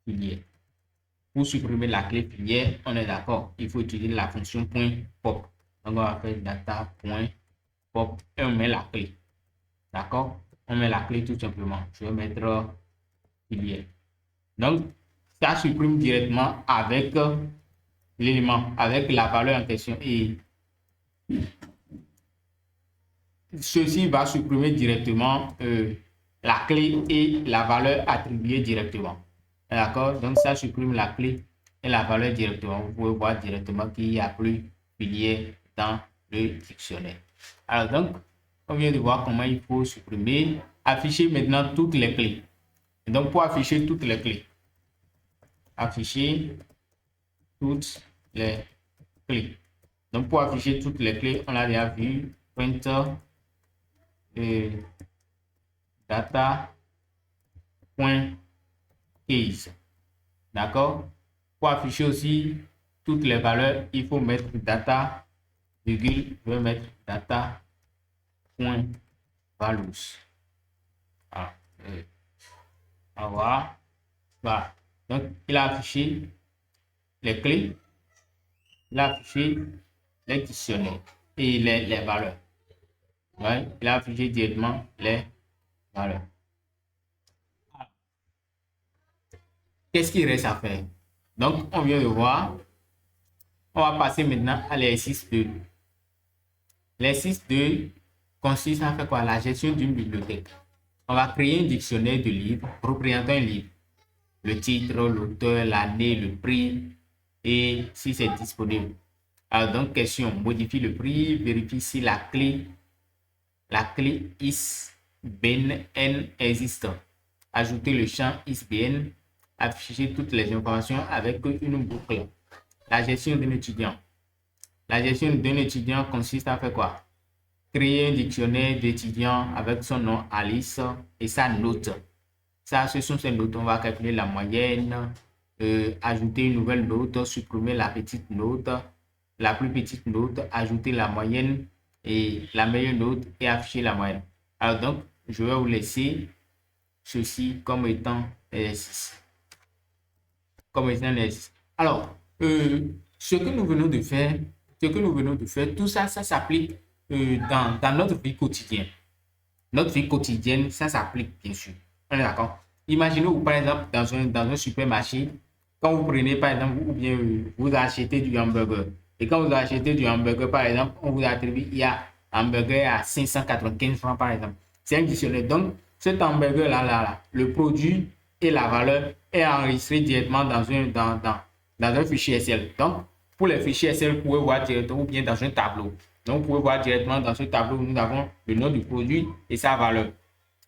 filière. Pour supprimer la clé filière, on est d'accord. Il faut utiliser la fonction .pop. Donc, on va faire data.pop et on met la clé. D'accord? On met la clé tout simplement. Je vais mettre filière. Donc, ça supprime directement avec l'élément, avec la valeur en question. Et ceci va supprimer directement la clé et la valeur attribuée directement. D'accord? Donc, ça supprime la clé et la valeur directement. Vous pouvez voir directement qu'il n'y a plus filière dans le dictionnaire. Alors, donc, on vient de voir comment il faut supprimer, afficher maintenant toutes les clés. Et donc, pour afficher toutes les clés, afficher toutes les clés. Donc, pour afficher toutes les clés, on a déjà vu print data.case. D'accord? Pour afficher aussi toutes les valeurs, il faut mettre data, virgule, je vais mettre data.values. Voilà. Voilà. Voilà. Donc, il a affiché les clés, il a affiché les dictionnaires et les valeurs. Ouais, il a affiché directement les valeurs. Qu'est-ce qu'il reste à faire? Donc, on vient de voir. On va passer maintenant à l'exercice 2. L'exercice 2 consiste à faire quoi? La gestion d'une bibliothèque. On va créer un dictionnaire de livres représentant un livre. Le titre, l'auteur, l'année, le prix et si c'est disponible. Alors donc, question, modifie le prix, vérifie si la clé ISBN existe. Ajouter le champ ISBN, afficher toutes les informations avec une boucle. La gestion d'un étudiant. La gestion d'un étudiant consiste à faire quoi? Créer un dictionnaire d'étudiants avec son nom Alice et sa note. Ça, ce sont ces notes. On va calculer la moyenne, ajouter une nouvelle note, supprimer la petite note, la plus petite note, ajouter la moyenne et la meilleure note et afficher la moyenne. Alors donc, je vais vous laisser ceci comme étant l'exercice. Alors, ce que nous venons de faire, tout ça, ça s'applique dans notre vie quotidienne. Notre vie quotidienne, ça s'applique bien sûr. On est d'accord? Imaginez-vous par exemple dans un supermarché, quand vous prenez par exemple, ou bien vous achetez du hamburger. Et quand vous achetez du hamburger, par exemple, on vous attribue, il y a hamburger à 595 francs par exemple. C'est un dictionnaire. Donc, cet hamburger là, le produit et la valeur est enregistré directement dans un fichier Excel. Donc, pour les fichiers Excel, vous pouvez voir directement ou bien dans un tableau. Donc, vous pouvez voir directement dans ce tableau, nous avons le nom du produit et sa valeur.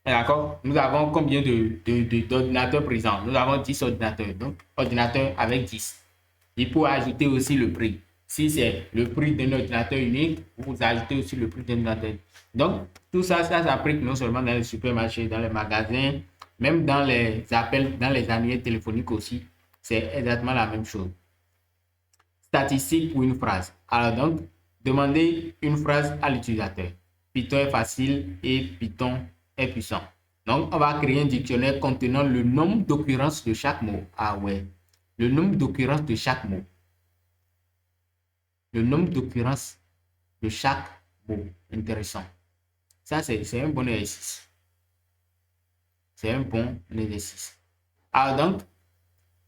D'accord? Nous avons combien d'ordinateurs présents? Nous avons 10 ordinateurs. Donc, ordinateur avec 10. Il faut ajouter aussi le prix. Si c'est le prix d'un ordinateur unique, vous ajoutez aussi le prix d'un ordinateur. Donc, tout ça, ça s'applique non seulement dans les supermarchés, dans les magasins, même dans les appels, dans les annuaires téléphoniques aussi. C'est exactement la même chose. Statistique pour une phrase. Alors donc, demandez une phrase à l'utilisateur. Python est facile et Python est puissant. Donc, on va créer un dictionnaire contenant le nombre d'occurrences de chaque mot. Ah ouais, le nombre d'occurrences de chaque mot. Le nombre d'occurrences de chaque mot. Intéressant. Ça, c'est un bon exercice. C'est un bon exercice. Alors donc,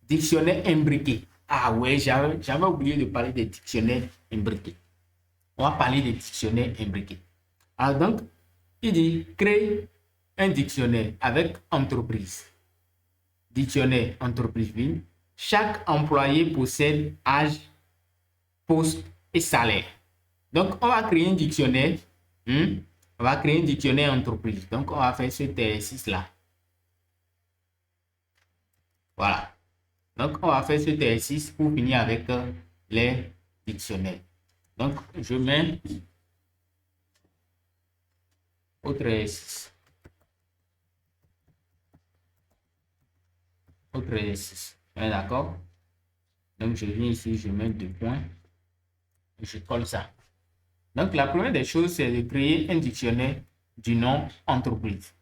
dictionnaire imbriqué. Ah ouais, j'avais oublié de parler des dictionnaires imbriqués. On va parler des dictionnaires imbriqués. Alors donc, il dit créer un dictionnaire avec entreprise. Dictionnaire entreprise ville. Chaque employé possède âge, poste et salaire. Donc, on va créer un dictionnaire. On va créer un dictionnaire entreprise. Donc, on va faire cet exercice-là. Voilà. Donc, on va faire cet exercice pour finir avec les dictionnaires. Donc, je mets autre exercice. Autre exercice. D'accord? Donc, je viens ici, je mets 2 points. Et je colle ça. Donc, la première des choses, c'est de créer un dictionnaire du nom entreprise.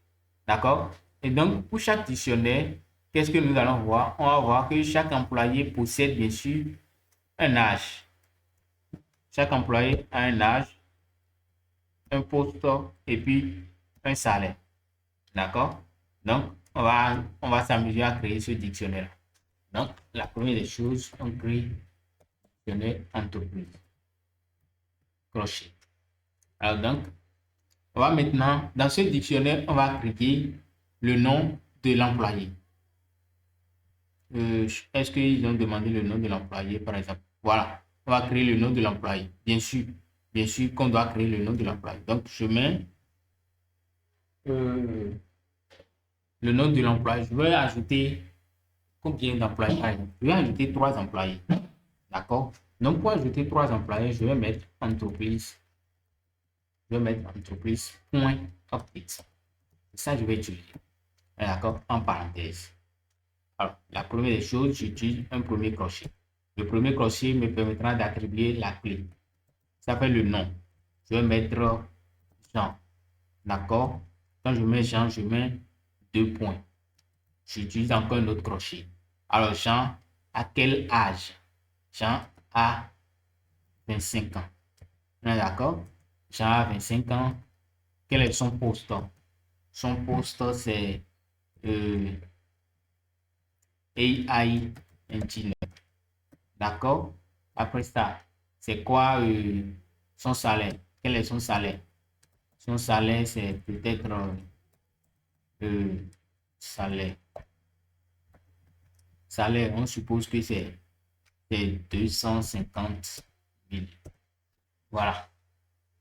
D'accord? Et donc, pour chaque dictionnaire, qu'est-ce que nous allons voir? On va voir que chaque employé possède bien sûr un âge. Chaque employé a un âge, un poste et puis un salaire. D'accord? Donc, on va s'amuser à créer ce dictionnaire. Donc, la première des choses, on crée le dictionnaire entreprise. Crochet. Alors donc, on va maintenant, dans ce dictionnaire, on va créer le nom de l'employé. est-ce qu'ils ont demandé le nom de l'employé, par exemple? Voilà, on va créer le nom de l'employé. Bien sûr qu'on doit créer le nom de l'employé. Donc, je mets le nom de l'employé. Je vais ajouter combien d'employés, par exemple? Je vais ajouter 3 employés. D'accord? Donc, pour ajouter 3 employés, je vais mettre entreprise. Je vais mettre entreprise point update. Ça, je vais utiliser. D'accord? En parenthèse. Alors, la première des choses, j'utilise un premier crochet. Le premier crochet me permettra d'attribuer la clé. Ça fait le nom. Je vais mettre Jean. D'accord? Quand je mets Jean, je mets 2 points. J'utilise encore un autre crochet. Alors, Jean, à quel âge? Jean a 25 ans. D'accord? Jean a 25 ans. Quel est son poste? Son poste, c'est AI Engineer. D'accord? Après ça, c'est quoi son salaire? Quel est son salaire? Son salaire, c'est peut-être salaire. Salaire, on suppose que c'est 250 000. Voilà.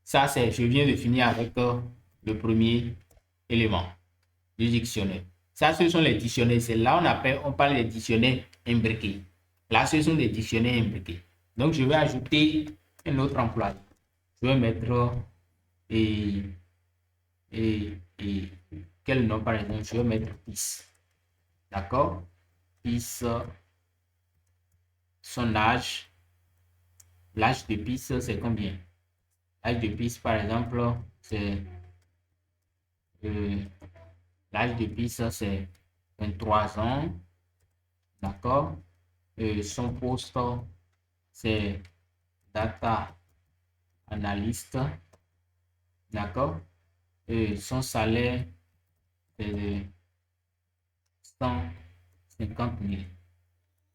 Ça, c'est, je viens de finir avec le premier élément du dictionnaire. Ça, ce sont les dictionnaires. C'est là on parle des dictionnaires imbriqués. Là, ce sont des dictionnaires imbriqués. Donc, je vais ajouter un autre employé. Je vais mettre et quel nom par exemple? Je vais mettre PIS. D'accord? PIS, son âge. L'âge de PIS, c'est combien? L'âge de PIS, par exemple, c'est l'âge de PIS, c'est 23 ans. D'accord? Son poste, c'est data analyst. D'accord? Son salaire, c'est de 150 000.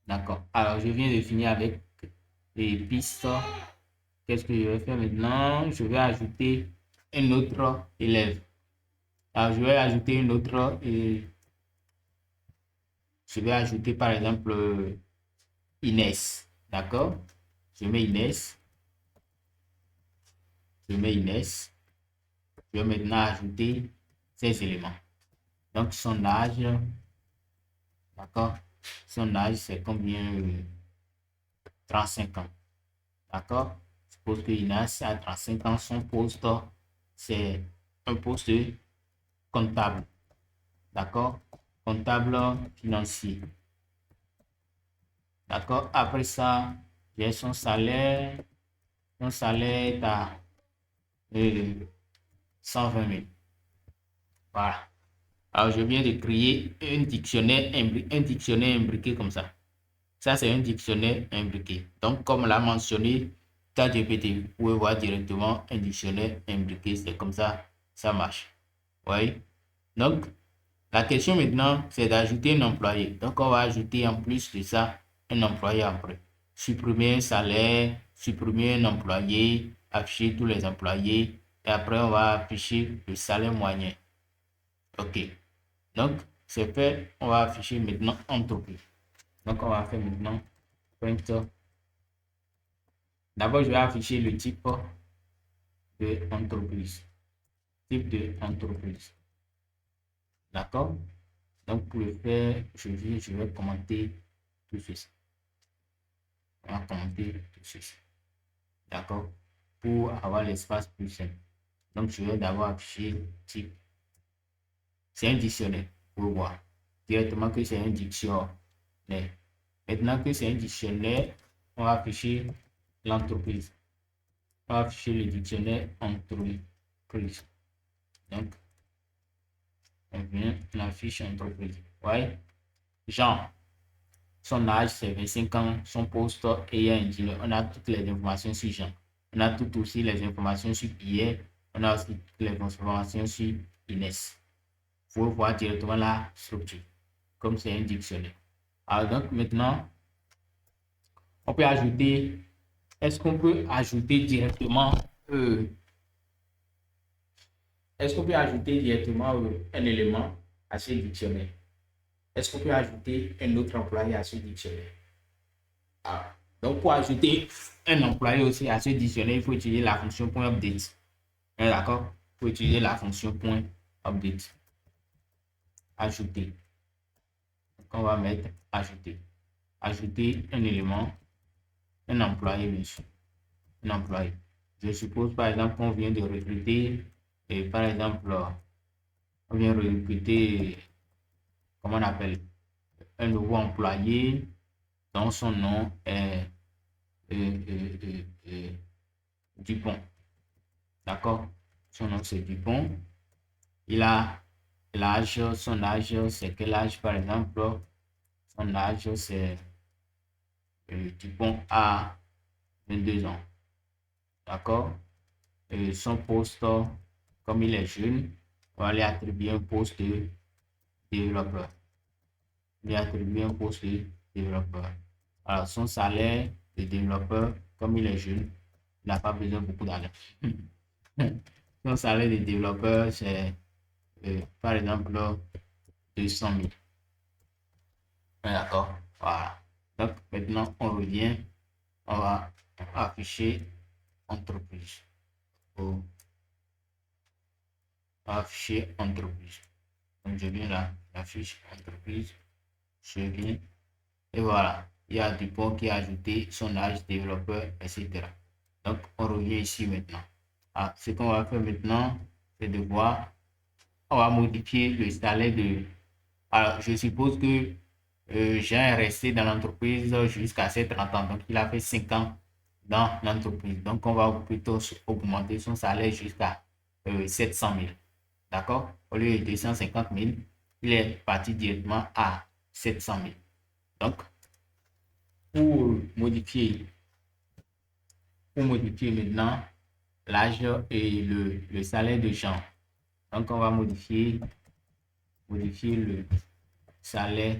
D'accord. Alors, je viens de finir avec les pistes. Qu'est-ce que je vais faire maintenant? Je vais ajouter un autre élève. Alors, je vais ajouter une autre. Je vais ajouter par exemple Inès. D'accord? Je mets Inès. Je mets Inès. Je vais maintenant ajouter ces éléments. Donc, son âge. D'accord? Son âge, c'est combien? 35 ans. D'accord? Je suppose que Inès a 35 ans. Son poste, c'est un poste comptable. D'accord? Comptable financier. D'accord? Après ça, j'ai son salaire. Son salaire est à 120 000. Voilà. Alors, je viens de créer un dictionnaire imbriqué comme ça. Ça, c'est un dictionnaire imbriqué. Donc, comme l'a mentionné ChatGPT, vous pouvez voir directement un dictionnaire imbriqué. C'est comme ça, ça marche. Oui. Donc, la question maintenant, c'est d'ajouter un employé. Donc, on va ajouter en plus de ça un employé après. Supprimer un salaire, supprimer un employé, afficher tous les employés. Et après, on va afficher le salaire moyen. OK. Donc, c'est fait. On va afficher maintenant entreprise. Donc, on va faire maintenant print. D'abord, je vais afficher le type de entreprise. Type de entreprise. D'accord? Donc, pour le faire, je vais commenter tout ceci. On va commenter tout ceci. D'accord? Pour avoir l'espace plus simple. Donc, je vais d'abord afficher type. C'est un dictionnaire pour voir directement que c'est un dictionnaire. Maintenant que c'est un dictionnaire, on va afficher l'entreprise. On va afficher le dictionnaire entreprise. Donc, on vient, on affiche entreprise. Ouais. Jean, son âge c'est 25 ans, son poste et ingénieur. On a toutes les informations sur Jean. On a tout aussi les informations sur Pierre. On a aussi toutes les informations sur Inès. Vous pouvez voir directement la structure, comme c'est un dictionnaire. Alors donc maintenant, on peut ajouter, est-ce qu'on peut ajouter directement un élément à ce dictionnaire? est-ce qu'on peut ajouter un autre employé à ce dictionnaire? Ah. Donc, pour ajouter un employé aussi à ce dictionnaire, il faut utiliser la fonction .update. D'accord? Il faut utiliser la fonction .update. Ajouter. Donc, on va mettre ajouter. Ajouter un élément, un employé, bien sûr. Un employé. Je suppose, par exemple, qu'on vient de recruter, et par exemple, on vient recruter, comment on appelle, un nouveau employé dont son nom est Dupont. D'accord? Son nom c'est Dupont. Il a l'âge, son âge, c'est quel âge par exemple? Son âge, c'est Dupont a 22 ans. D'accord? Son poste, comme il est jeune, on va lui attribuer un poste de développeur. Lui attribuer un poste de développeur. Alors, son salaire de développeur, comme il est jeune, il n'a pas besoin de beaucoup d'argent. Son salaire de développeur, c'est par exemple 200 000. D'accord. Voilà. Donc, maintenant, on revient. On va afficher entreprise. On va afficher entreprise. Donc, je viens là, j'affiche entreprise. Je viens. Et voilà. Il y a Dupont qui a ajouté son âge, développeur, etc. Donc, on revient ici maintenant. Ah, ce qu'on va faire maintenant, c'est de voir. On va modifier le salaire de. Alors, je suppose que Jean est resté dans l'entreprise jusqu'à ses 30 ans. Donc, il a fait 5 ans dans l'entreprise. Donc, on va plutôt augmenter son salaire jusqu'à 700 000. D'accord? Au lieu de 250 000, il est parti directement à 700 000. Donc, pour modifier maintenant l'âge et le salaire de Jean. Donc, on va modifier le salaire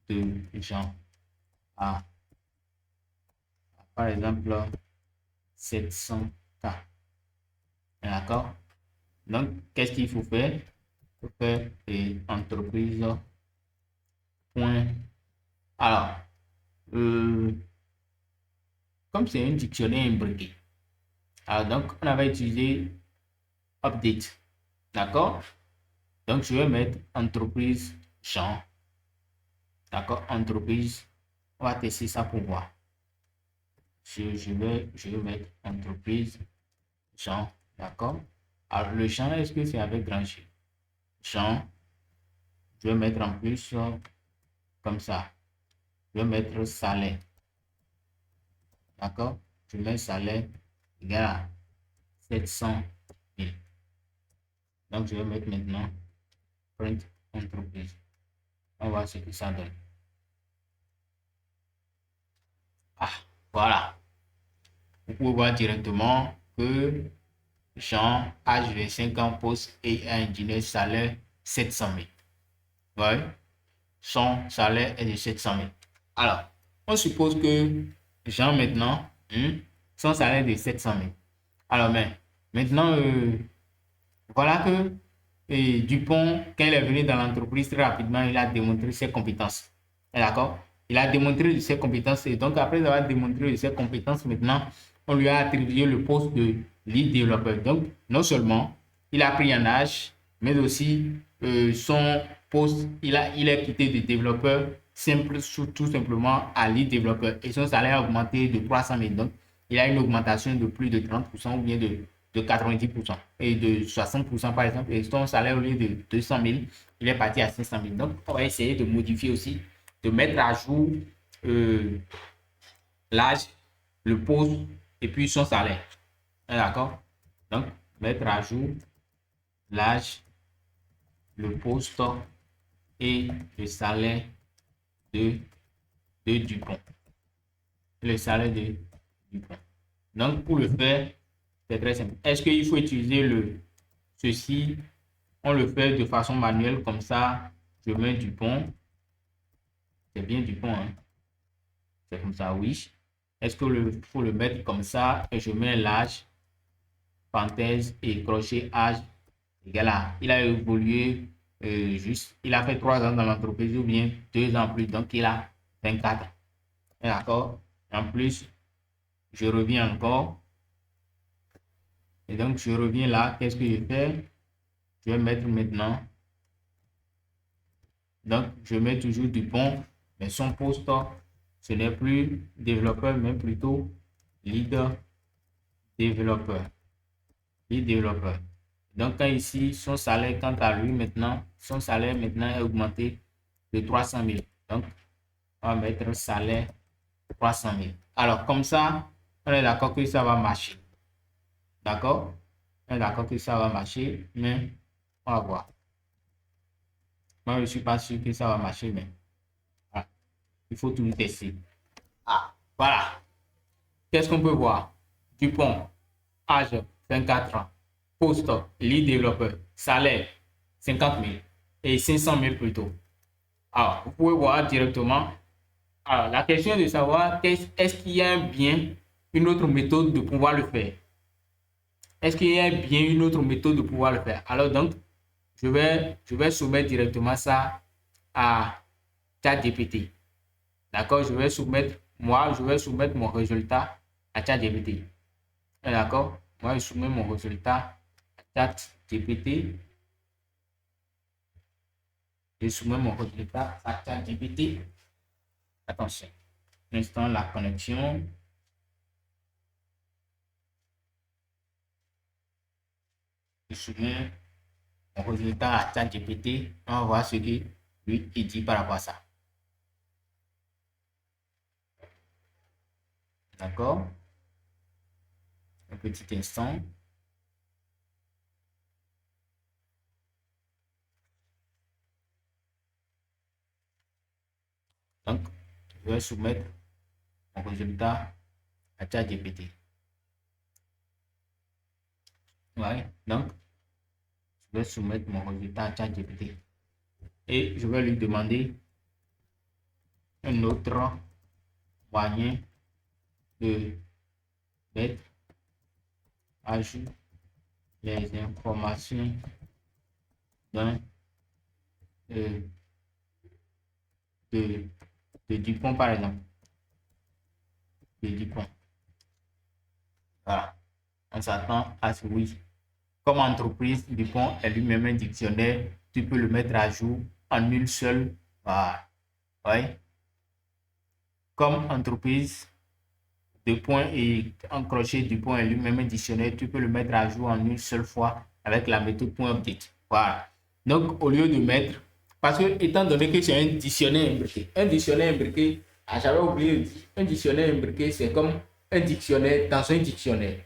de Jean à par exemple 700K. D'accord? Donc, qu'est-ce qu'il faut faire? Il faut faire entreprise. Point. Alors, comme c'est un dictionnaire imbriqué, alors donc on avait utilisé update. D'accord? Donc, je vais mettre entreprise Jean. D'accord? Entreprise. On va tester ça pour voir. Je vais mettre entreprise Jean. D'accord? Alors, le champ, est-ce que c'est avec grand G? Champ. Je vais mettre en plus comme ça. Je vais mettre salaire. D'accord? Je mets salaire égal à 700 000. Donc, je vais mettre maintenant print entreprise. On va voir ce que ça donne. Ah, voilà. Vous pouvez voir directement que Jean, âge 25 ans, poste et ingénieur, salaire 700 000. Ouais. Son salaire est de 700 000. Alors, on suppose que Jean maintenant, son salaire est de 700 000. Alors, mais maintenant, voilà que Dupont, quand il est venu dans l'entreprise, très rapidement, il a démontré ses compétences. D'accord? Il a démontré ses compétences. Et donc, après avoir démontré ses compétences, maintenant, on lui a attribué le poste de lead développeur. Donc, non seulement il a pris un âge, mais aussi son poste, il est quitté de développeur simple, tout simplement à lead développeur. Et son salaire a augmenté de 300 000. Donc, il a une augmentation de plus de 30% ou bien de 90% et de 60% par exemple. Et son salaire au lieu de 200 000, il est parti à 500 000. Donc, on va essayer de modifier aussi, de mettre à jour l'âge, le poste et puis son salaire. D'accord? Donc, mettre à jour l'âge, le poste et le salaire de Dupont. Le salaire de Dupont. Donc, pour le faire, c'est très simple. Est-ce qu'il faut utiliser ceci? On le fait de façon manuelle, comme ça, je mets Dupont. C'est bien Dupont, hein? C'est comme ça, oui. Est-ce qu'il faut le mettre comme ça et je mets l'âge, parenthèse et crochet âge égal à. Il a évolué juste, il a fait 3 ans dans l'entreprise ou bien 2 ans plus, donc il a 24 ans. D'accord? En plus, je reviens encore. Et donc, je reviens là. Qu'est-ce que je fais? Je vais mettre maintenant. Donc, je mets toujours Dupont, mais son poste, ce n'est plus développeur, mais plutôt leader développeur. Lead développeur. Donc, quand ici, son salaire, quant à lui, maintenant, son salaire maintenant est augmenté de 300 000. Donc, on va mettre salaire 300 000. Alors, comme ça, on est d'accord que ça va marcher. D'accord? On est d'accord que ça va marcher, mais on va voir. Moi, je ne suis pas sûr que ça va marcher, mais voilà. Il faut tout tester. Ah, voilà. Qu'est-ce qu'on peut voir? Dupont, âge 24 ans, poste, lead développeur, salaire 50 000 et 500 000 plutôt. Alors, vous pouvez voir directement. Alors, la question est de savoir est-ce qu'il y a bien une autre méthode de pouvoir le faire? Est-ce qu'il y a bien une autre méthode de pouvoir le faire? Alors, donc, je vais soumettre directement ça à ChatGPT. D'accord? Je vais soumettre mon résultat à ChatGPT. D'accord? Moi, je soumets mon résultat à ChatGPT. Je soumets mon résultat à ChatGPT. Attention. L'instant, la connexion. Je soumets mon résultat à ChatGPT. On va voir ce que lui il dit par rapport à ça. D'accord? Un petit instant. Donc, je vais soumettre mon résultat à ChatGPT. Ouais, donc, je vais soumettre mon résultat à ChatGPT. Et je vais lui demander un autre moyen de mettre à jour les informations d'un de Dupont, par exemple. De Dupont. Voilà. On s'attend à ce oui. Comme entreprise, Dupont est lui-même un dictionnaire. Tu peux le mettre à jour en une seule. Voilà. Ouais. Comme entreprise, Dupont et encroché Dupont est lui-même un dictionnaire. Tu peux le mettre à jour en une seule fois avec la méthode .update. Voilà. Donc, au lieu de mettre, parce que étant donné que c'est un dictionnaire imbriqué, j'avais oublié, un dictionnaire imbriqué, c'est comme un dictionnaire dans un dictionnaire.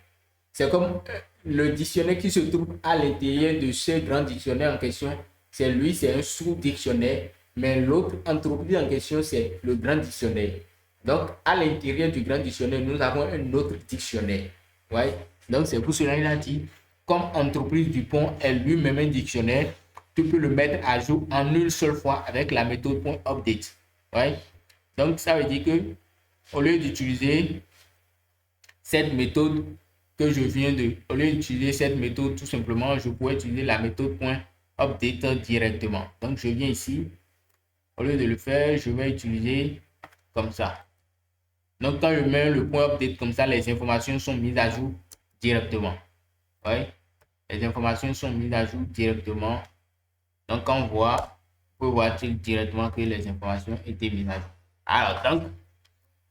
C'est comme le dictionnaire qui se trouve à l'intérieur de ce grand dictionnaire en question. C'est un sous-dictionnaire, mais l'autre entreprise en question, c'est le grand dictionnaire. Donc, à l'intérieur du grand dictionnaire, nous avons un autre dictionnaire. Ouais. Donc, c'est pour cela qu'il a dit, comme entreprise Dupont est lui-même un dictionnaire, tu peux le mettre à jour en une seule fois avec la méthode .update. Ouais. Donc, ça veut dire que au lieu d'utiliser cette méthode que je viens de, au lieu d'utiliser cette méthode, tout simplement, je pourrais utiliser la méthode .update directement. Donc, je viens ici. Au lieu de le faire, je vais utiliser comme ça. Donc, quand je mets le .update comme ça, les informations sont mises à jour directement. Ouais. Les informations sont mises à jour directement. Donc, quand on voit, on peut voir directement que les informations étaient mises à jour. Alors, donc,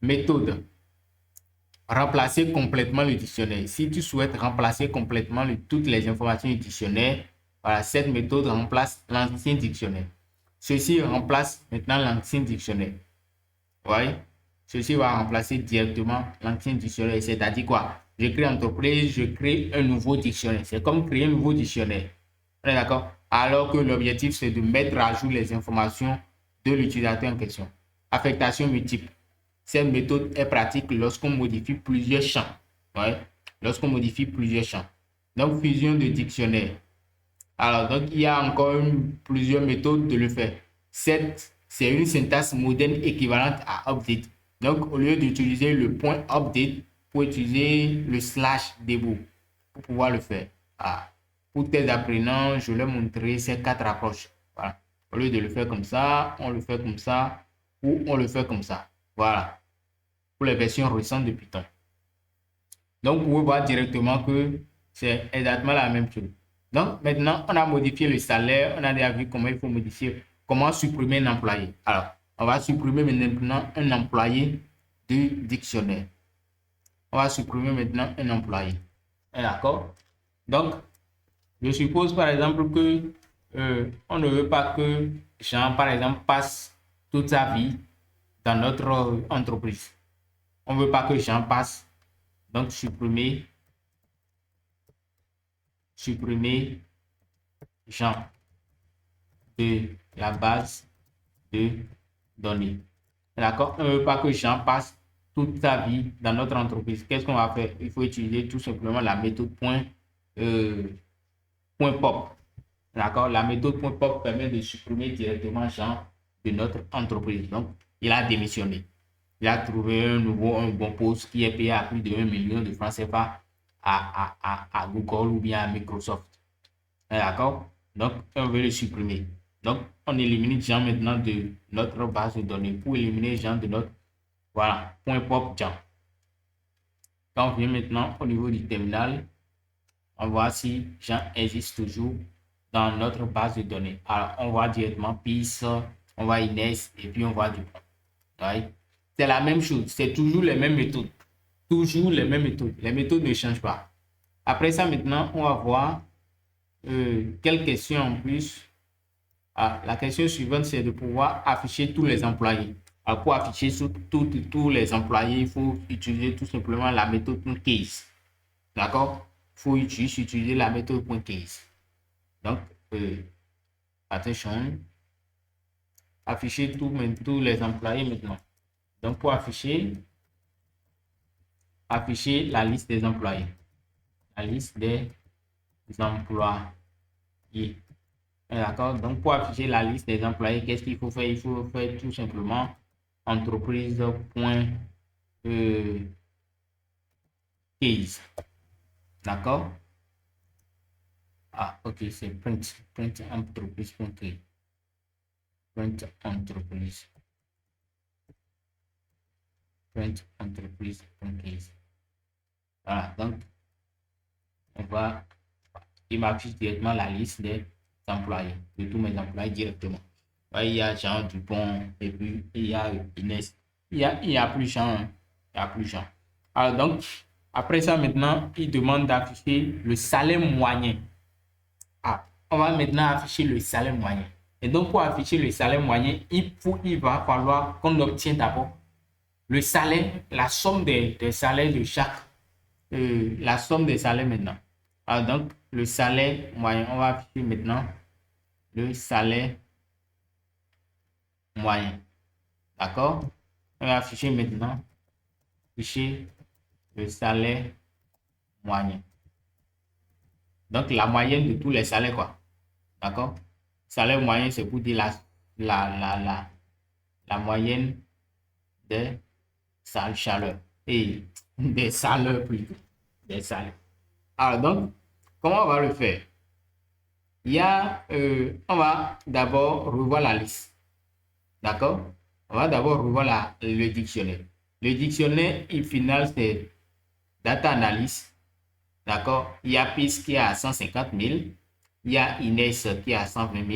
méthode. Remplacer complètement le dictionnaire. Si tu souhaites remplacer complètement toutes les informations du dictionnaire, voilà, cette méthode remplace l'ancien dictionnaire. Ceci remplace maintenant l'ancien dictionnaire. Ouais. Ceci va remplacer directement l'ancien dictionnaire. C'est-à-dire quoi? Je crée entreprise, je crée un nouveau dictionnaire. C'est comme créer un nouveau dictionnaire. On est d'accord? Alors que l'objectif, c'est de mettre à jour les informations de l'utilisateur en question. Affectation multiple. Cette méthode est pratique lorsqu'on modifie plusieurs champs. Ouais. Lorsqu'on modifie plusieurs champs. Donc, fusion de dictionnaire. Alors, donc, il y a encore plusieurs méthodes de le faire. C'est une syntaxe moderne équivalente à update. Donc, au lieu d'utiliser le .update, pour utiliser le /debug pour pouvoir le faire. Ah. Pour tes apprenants, je leur montrerai ces 4 approches. Voilà. Au lieu de le faire comme ça, on le fait comme ça ou on le fait comme ça. Voilà. Pour les versions récentes de Python. Donc, vous pouvez voir directement que c'est exactement la même chose. Donc, maintenant, on a modifié le salaire. On a déjà vu comment il faut modifier, comment supprimer un employé. Alors, on va supprimer maintenant un employé du dictionnaire. On va supprimer maintenant un employé. D'accord? Donc, je suppose par exemple que on ne veut pas que Jean, par exemple, passe toute sa vie dans notre entreprise. On ne veut pas que Jean passe. Donc, supprimer Jean de la base de données. D'accord? On ne veut pas que Jean passe toute sa vie dans notre entreprise. Qu'est-ce qu'on va faire? Il faut utiliser tout simplement la méthode point pop. D'accord? La méthode point pop permet de supprimer directement Jean de notre entreprise. Donc, il a démissionné. Il a trouvé un bon poste qui est payé à plus de 1 million de francs CFA à Google ou bien à Microsoft. D'accord? Donc, on veut le supprimer. Donc, on élimine Jean maintenant de notre base de données. Pour éliminer Jean de notre, voilà, point pop Jean. Quand on vient maintenant au niveau du terminal, on voit si Jean existe toujours dans notre base de données. Alors, on voit directement PIS, on voit Inès et puis on voit Dupont. C'est la même chose. C'est toujours les mêmes méthodes. Toujours les mêmes méthodes. Les méthodes ne changent pas. Après ça, maintenant, on va voir quelle question en plus. La question suivante, c'est de pouvoir afficher tous les employés. Alors, pour afficher tous les employés, il faut utiliser tout simplement la méthode .case. D'accord? Il faut utiliser la méthode .case. Donc, attention, afficher tous les employés maintenant. Donc, pour afficher la liste des employés. La liste des employés. D'accord? Donc, pour afficher la liste des employés, qu'est-ce qu'il faut faire? Il faut faire tout simplement entreprise.case. D'accord? Ah, ok, c'est print entreprise.case. Print entreprise. Print entreprise.case. Voilà, donc, il m'affiche directement la liste des employés, de tous mes employés directement. Il y a Jean Dupont et puis il y a Inès. Il y a plus Jean. Hein. Il y a plus Jean. Alors donc, après ça maintenant, il demande d'afficher le salaire moyen. On va maintenant afficher le salaire moyen. Et donc, pour afficher le salaire moyen, il va falloir qu'on obtienne d'abord le salaire, la somme des salaires de chaque, la somme des salaires maintenant. Alors donc, le salaire moyen, on va afficher maintenant le salaire moyen. D'accord? On va afficher maintenant le salaire moyen. Donc, la moyenne de tous les salaires, quoi. D'accord? Salaire moyen, c'est pour dire la moyenne des chaleurs. Et des salaires plutôt. Des salaires. Alors, donc, comment on va le faire? On va d'abord revoir la liste. D'accord? On va d'abord revoir le dictionnaire. Le dictionnaire final, c'est Data Analyst. D'accord? Il y a PIS qui est à 150 000. Il y a Inès qui est à 120 000.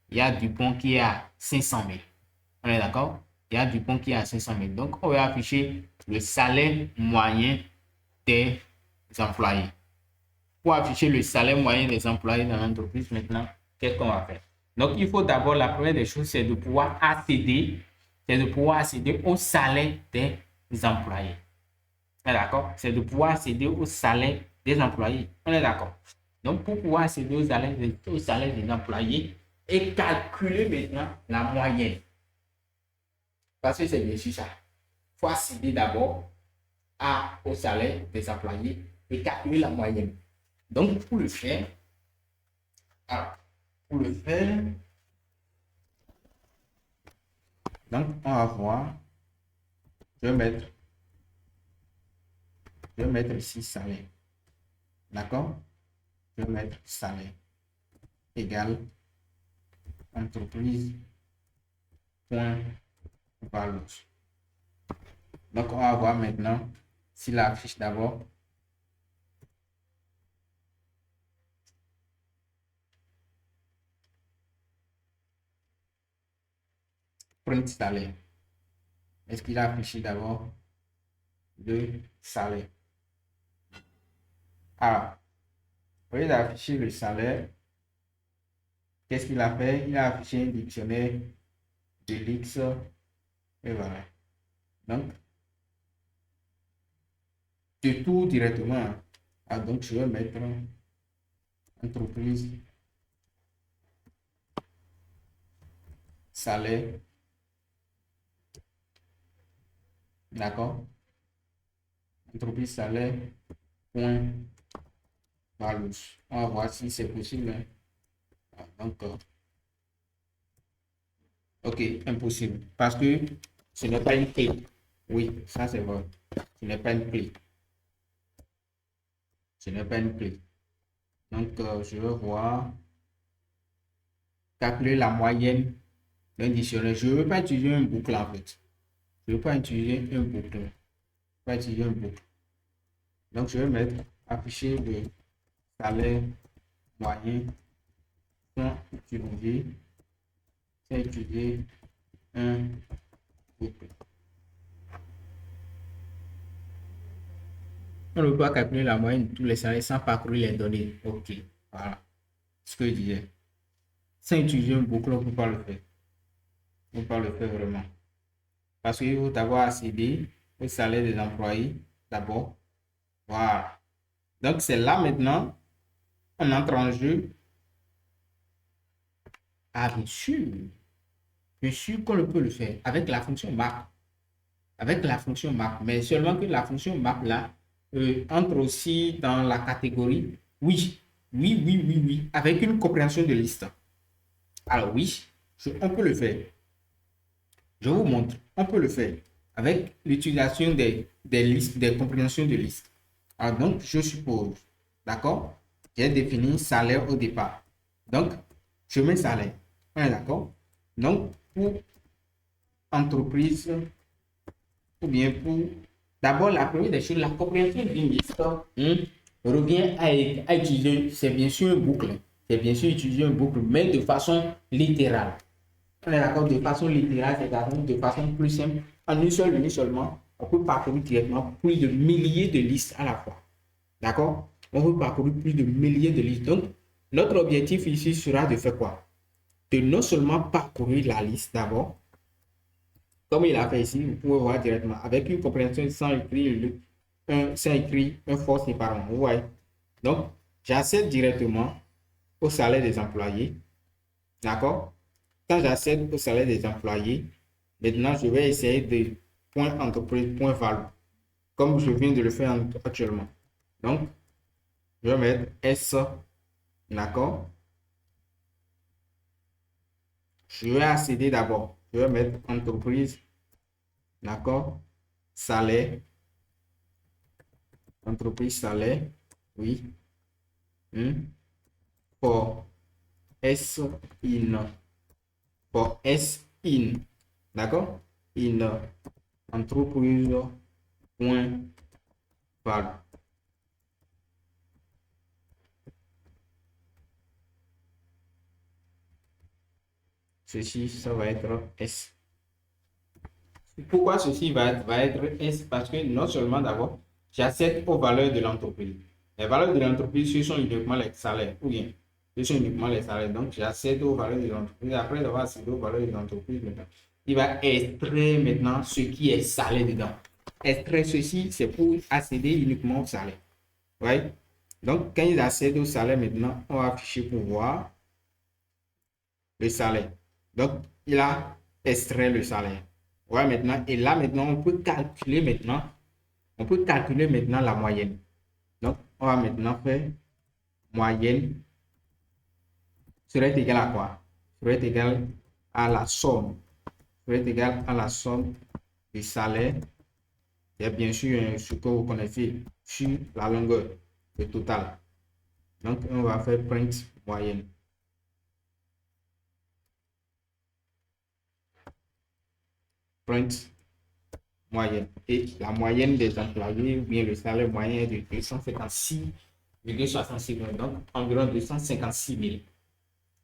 Il y a Dupont qui est à 500 000. On est d'accord? Il y a Dupont qui est à 500 000. Donc, on va afficher le salaire moyen des employés. Pour afficher le salaire moyen des employés dans l'entreprise, maintenant, qu'est-ce qu'on va faire? Donc, il faut d'abord, la première des choses, c'est de pouvoir accéder au salaire des employés. On est d'accord? C'est de pouvoir accéder au salaire des employés. On est d'accord? Donc, pour pouvoir accéder au salaire des employés et calculer maintenant la moyenne. Parce que c'est bien sûr ça. Il faut accéder d'abord au salaire des employés et calculer la moyenne. Donc, pour le faire, donc, on va voir, je vais mettre ici salaire. D'accord? Je vais mettre salaire égal entreprise point valeur. Donc, on va voir maintenant s'il affiche d'abord print salaire. Est-ce qu'il a affiché d'abord le salaire? Alors, au lieu d'afficher le salaire, qu'est-ce qu'il a fait? Il a affiché un dictionnaire de l'X et voilà. Donc, de tout directement. Ah, donc, je vais mettre entreprise salaire. D'accord? Entreprise salaire point valeur. On va voir si c'est possible. Hein. Ah, donc, ok, impossible. Parce que ce n'est pas une clé. Oui, ça c'est vrai. Ce n'est pas une clé. Ce n'est pas une clé. Donc, je vais voir. Calculer la moyenne d'un dictionnaire. Je ne veux pas utiliser un boucle en fait. Je ne veux pas utiliser un boucle. Je ne veux pas utiliser un boucle. Donc, je vais mettre afficher le salaire moyen sans utiliser un boucle. On ne peut pas calculer la moyenne de tous les salaires sans parcourir les données. Ok, voilà ce que je disais. Sans utiliser un boucle, on ne peut pas le faire. On ne peut pas le faire vraiment. Parce qu'il faut d'abord accéder au salaire des employés d'abord. Voilà. Donc, c'est là maintenant, on entre en jeu. Ah, bien sûr. Bien sûr qu'on peut le faire avec la fonction map. Avec la fonction map. Mais seulement que la fonction map là entre aussi dans la catégorie. Oui, oui, oui, oui, oui. Avec une compréhension de liste. Alors oui, on peut le faire. Je vous montre. On peut le faire avec l'utilisation des listes, des compréhensions de listes. Alors donc, je suppose, d'accord, j'ai défini salaire au départ. Donc, je mets salaire. On est d'accord? Donc, pour entreprise, ou bien pour, d'abord, la première des choses, la compréhension d'une liste revient à utiliser, c'est bien sûr un boucle. C'est bien sûr utiliser un boucle, mais de façon littérale. On est d'accord, de façon littérale, c'est-à-dire de façon plus simple. En une seule ligne seulement, on peut parcourir directement plus de milliers de listes à la fois. D'accord? On peut parcourir plus de milliers de listes. Donc, notre objectif ici sera de faire quoi? De non seulement parcourir la liste d'abord, comme il a fait ici, vous pouvez voir directement, avec une compréhension sans écrire un fort séparant. Vous voyez? Donc, j'accède directement au salaire des employés. D'accord? Quand j'accède au salaire des employés, maintenant, je vais essayer de point entreprise, point valeur, comme je viens de le faire actuellement. Donc, je vais mettre S, d'accord? Je vais accéder d'abord. Je vais mettre entreprise, d'accord? Salaire, entreprise salaire, oui. Pour S in, pour S in, d'accord? In entreprise, point valeur. Ceci, ça va être S. Pourquoi ceci va être S? Parce que non seulement d'abord, j'accède aux valeurs de l'entreprise. Les valeurs de l'entreprise, ce sont uniquement les salaires, ou bien, ce sont uniquement les salaires. Donc, j'accède aux valeurs de l'entreprise. Après avoir accédé aux valeurs de l'entreprise, maintenant, il va extraire maintenant ce qui est salaire dedans. Extraire ceci, c'est pour accéder uniquement au salaire. Ouais. Donc, quand il accède au salaire maintenant, on va afficher pour voir le salaire. Donc, il a extrait le salaire. Ouais, maintenant, et là, maintenant, on peut calculer maintenant la moyenne. Donc, on va maintenant faire moyenne serait égal à quoi? Serait égal à la somme. Serait égal à la somme des salaires. Et bien sûr, ce que vous connaissez sur la longueur, le total. Donc, on va faire print moyenne. Print moyenne. Et la moyenne des employés, ou bien le salaire moyen est de 256,66 000. Donc, environ 256 000.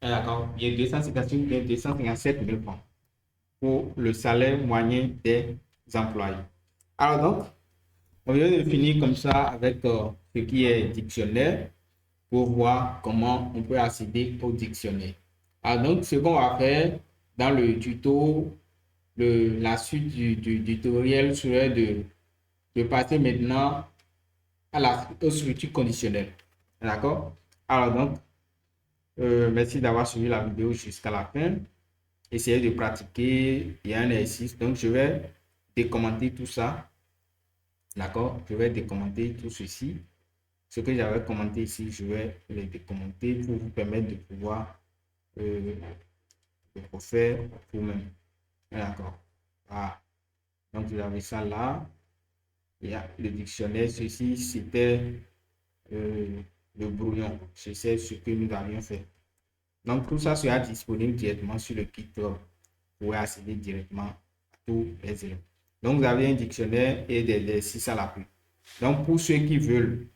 D'accord? Bien 256 000, bien 257 000 francs pour le salaire moyen des employés. Alors donc, on vient de finir comme ça avec ce qui est dictionnaire pour voir comment on peut accéder au dictionnaire. Alors donc, ce qu'on va faire dans le tuto, la suite du tutoriel serait de passer maintenant aux structures conditionnelles. D'accord? Alors donc, merci d'avoir suivi la vidéo jusqu'à la fin. Essayez de pratiquer. Il y a un exercice. Donc, je vais décommenter tout ça. D'accord? Je vais décommenter tout ceci. Ce que j'avais commenté ici, je vais les décommenter pour vous permettre de pouvoir le refaire vous-même. D'accord? Voilà. Donc, vous avez ça là. Il y a le dictionnaire. Ceci, c'était le brouillon. C'est ce que nous avions fait. Donc, tout ça sera disponible directement sur le GitHub. Vous pouvez accéder directement à tous les éléments. Donc, vous avez un dictionnaire et des exercices à l'appui. Donc, pour ceux qui veulent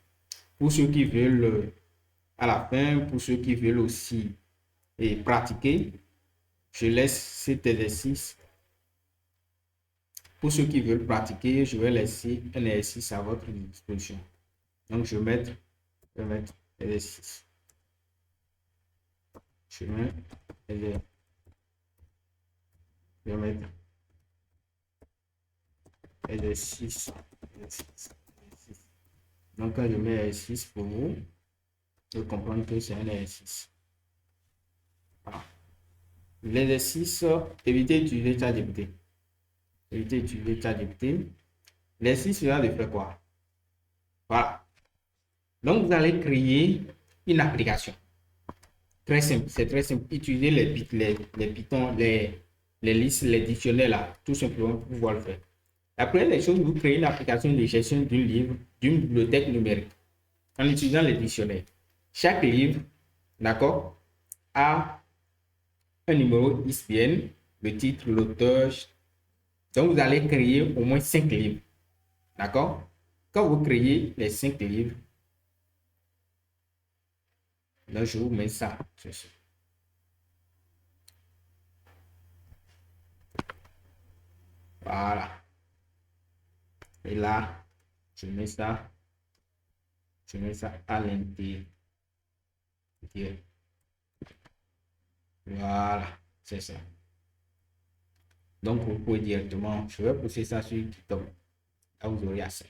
à la fin, pour ceux qui veulent aussi pratiquer, je laisse cet exercice. Pour ceux qui veulent pratiquer, je vais laisser un exercice à votre disposition. Donc, je vais mettre exercice. Je vais mettre exercice. Donc, quand je mets exercice pour vous, de comprendre que c'est un exercice. Voilà. L'exercice, évitez d'utiliser ChatGPT. Évitez d'utiliser ChatGPT. L'exercice sera de faire quoi? Voilà. Donc, vous allez créer une application. Très simple, c'est très simple. Utilisez les Python, les listes, les dictionnaires là, tout simplement pour pouvoir le faire. La première des choses, vous créez une application de gestion d'un livre, d'une bibliothèque numérique en utilisant les dictionnaires. Chaque livre, d'accord, a un numéro ISBN, le titre, l'auteur. Donc, vous allez créer au moins 5 livres. D'accord? Quand vous créez les 5 livres, là, je vous mets ça. Ceci. Voilà. Et là, je mets ça à l'intérieur. Voilà, c'est ça. Donc, vous pouvez directement, je vais pousser ça sur GitHub. Là, vous aurez accès.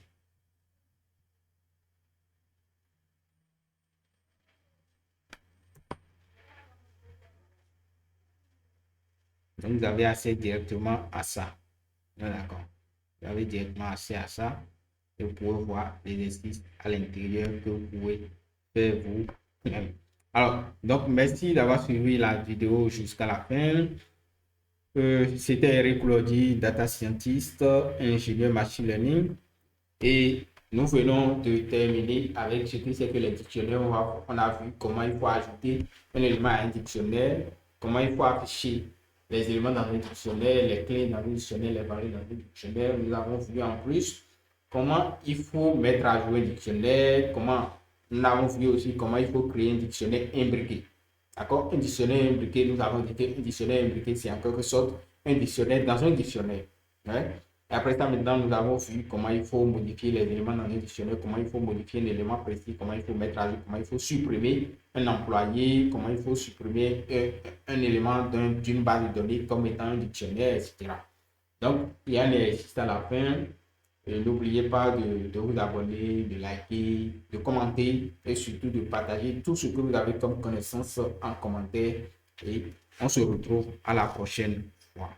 Donc, vous avez accès directement à ça. D'accord. Vous avez directement accès à ça. Et vous pouvez voir les exercices à l'intérieur que vous pouvez faire vous-même. Alors, donc, merci d'avoir suivi la vidéo jusqu'à la fin. C'était Eric Claudi, data scientist, ingénieur machine learning. Et nous venons de terminer avec ce que c'est que les dictionnaires. On a vu comment il faut ajouter un élément à un dictionnaire, comment il faut afficher les éléments dans le dictionnaire, les clés dans le dictionnaire, les valeurs dans le dictionnaire. Nous avons vu en plus comment il faut mettre à jour un dictionnaire, nous avons vu aussi comment il faut créer un dictionnaire imbriqué. D'accord? Un dictionnaire imbriqué, nous avons dit qu'un dictionnaire imbriqué, c'est en quelque sorte un dictionnaire dans un dictionnaire. Ouais? Et après ça, maintenant, nous avons vu comment il faut modifier les éléments dans un dictionnaire, comment il faut modifier un élément précis, comment il faut mettre à jour, comment il faut supprimer un employé, comment il faut supprimer un élément d'une base de données comme étant un dictionnaire, etc. Donc, il y a un exercice à la fin. N'oubliez pas de vous abonner, de liker, de commenter et surtout de partager tout ce que vous avez comme connaissance en commentaire. Et on se retrouve à la prochaine fois.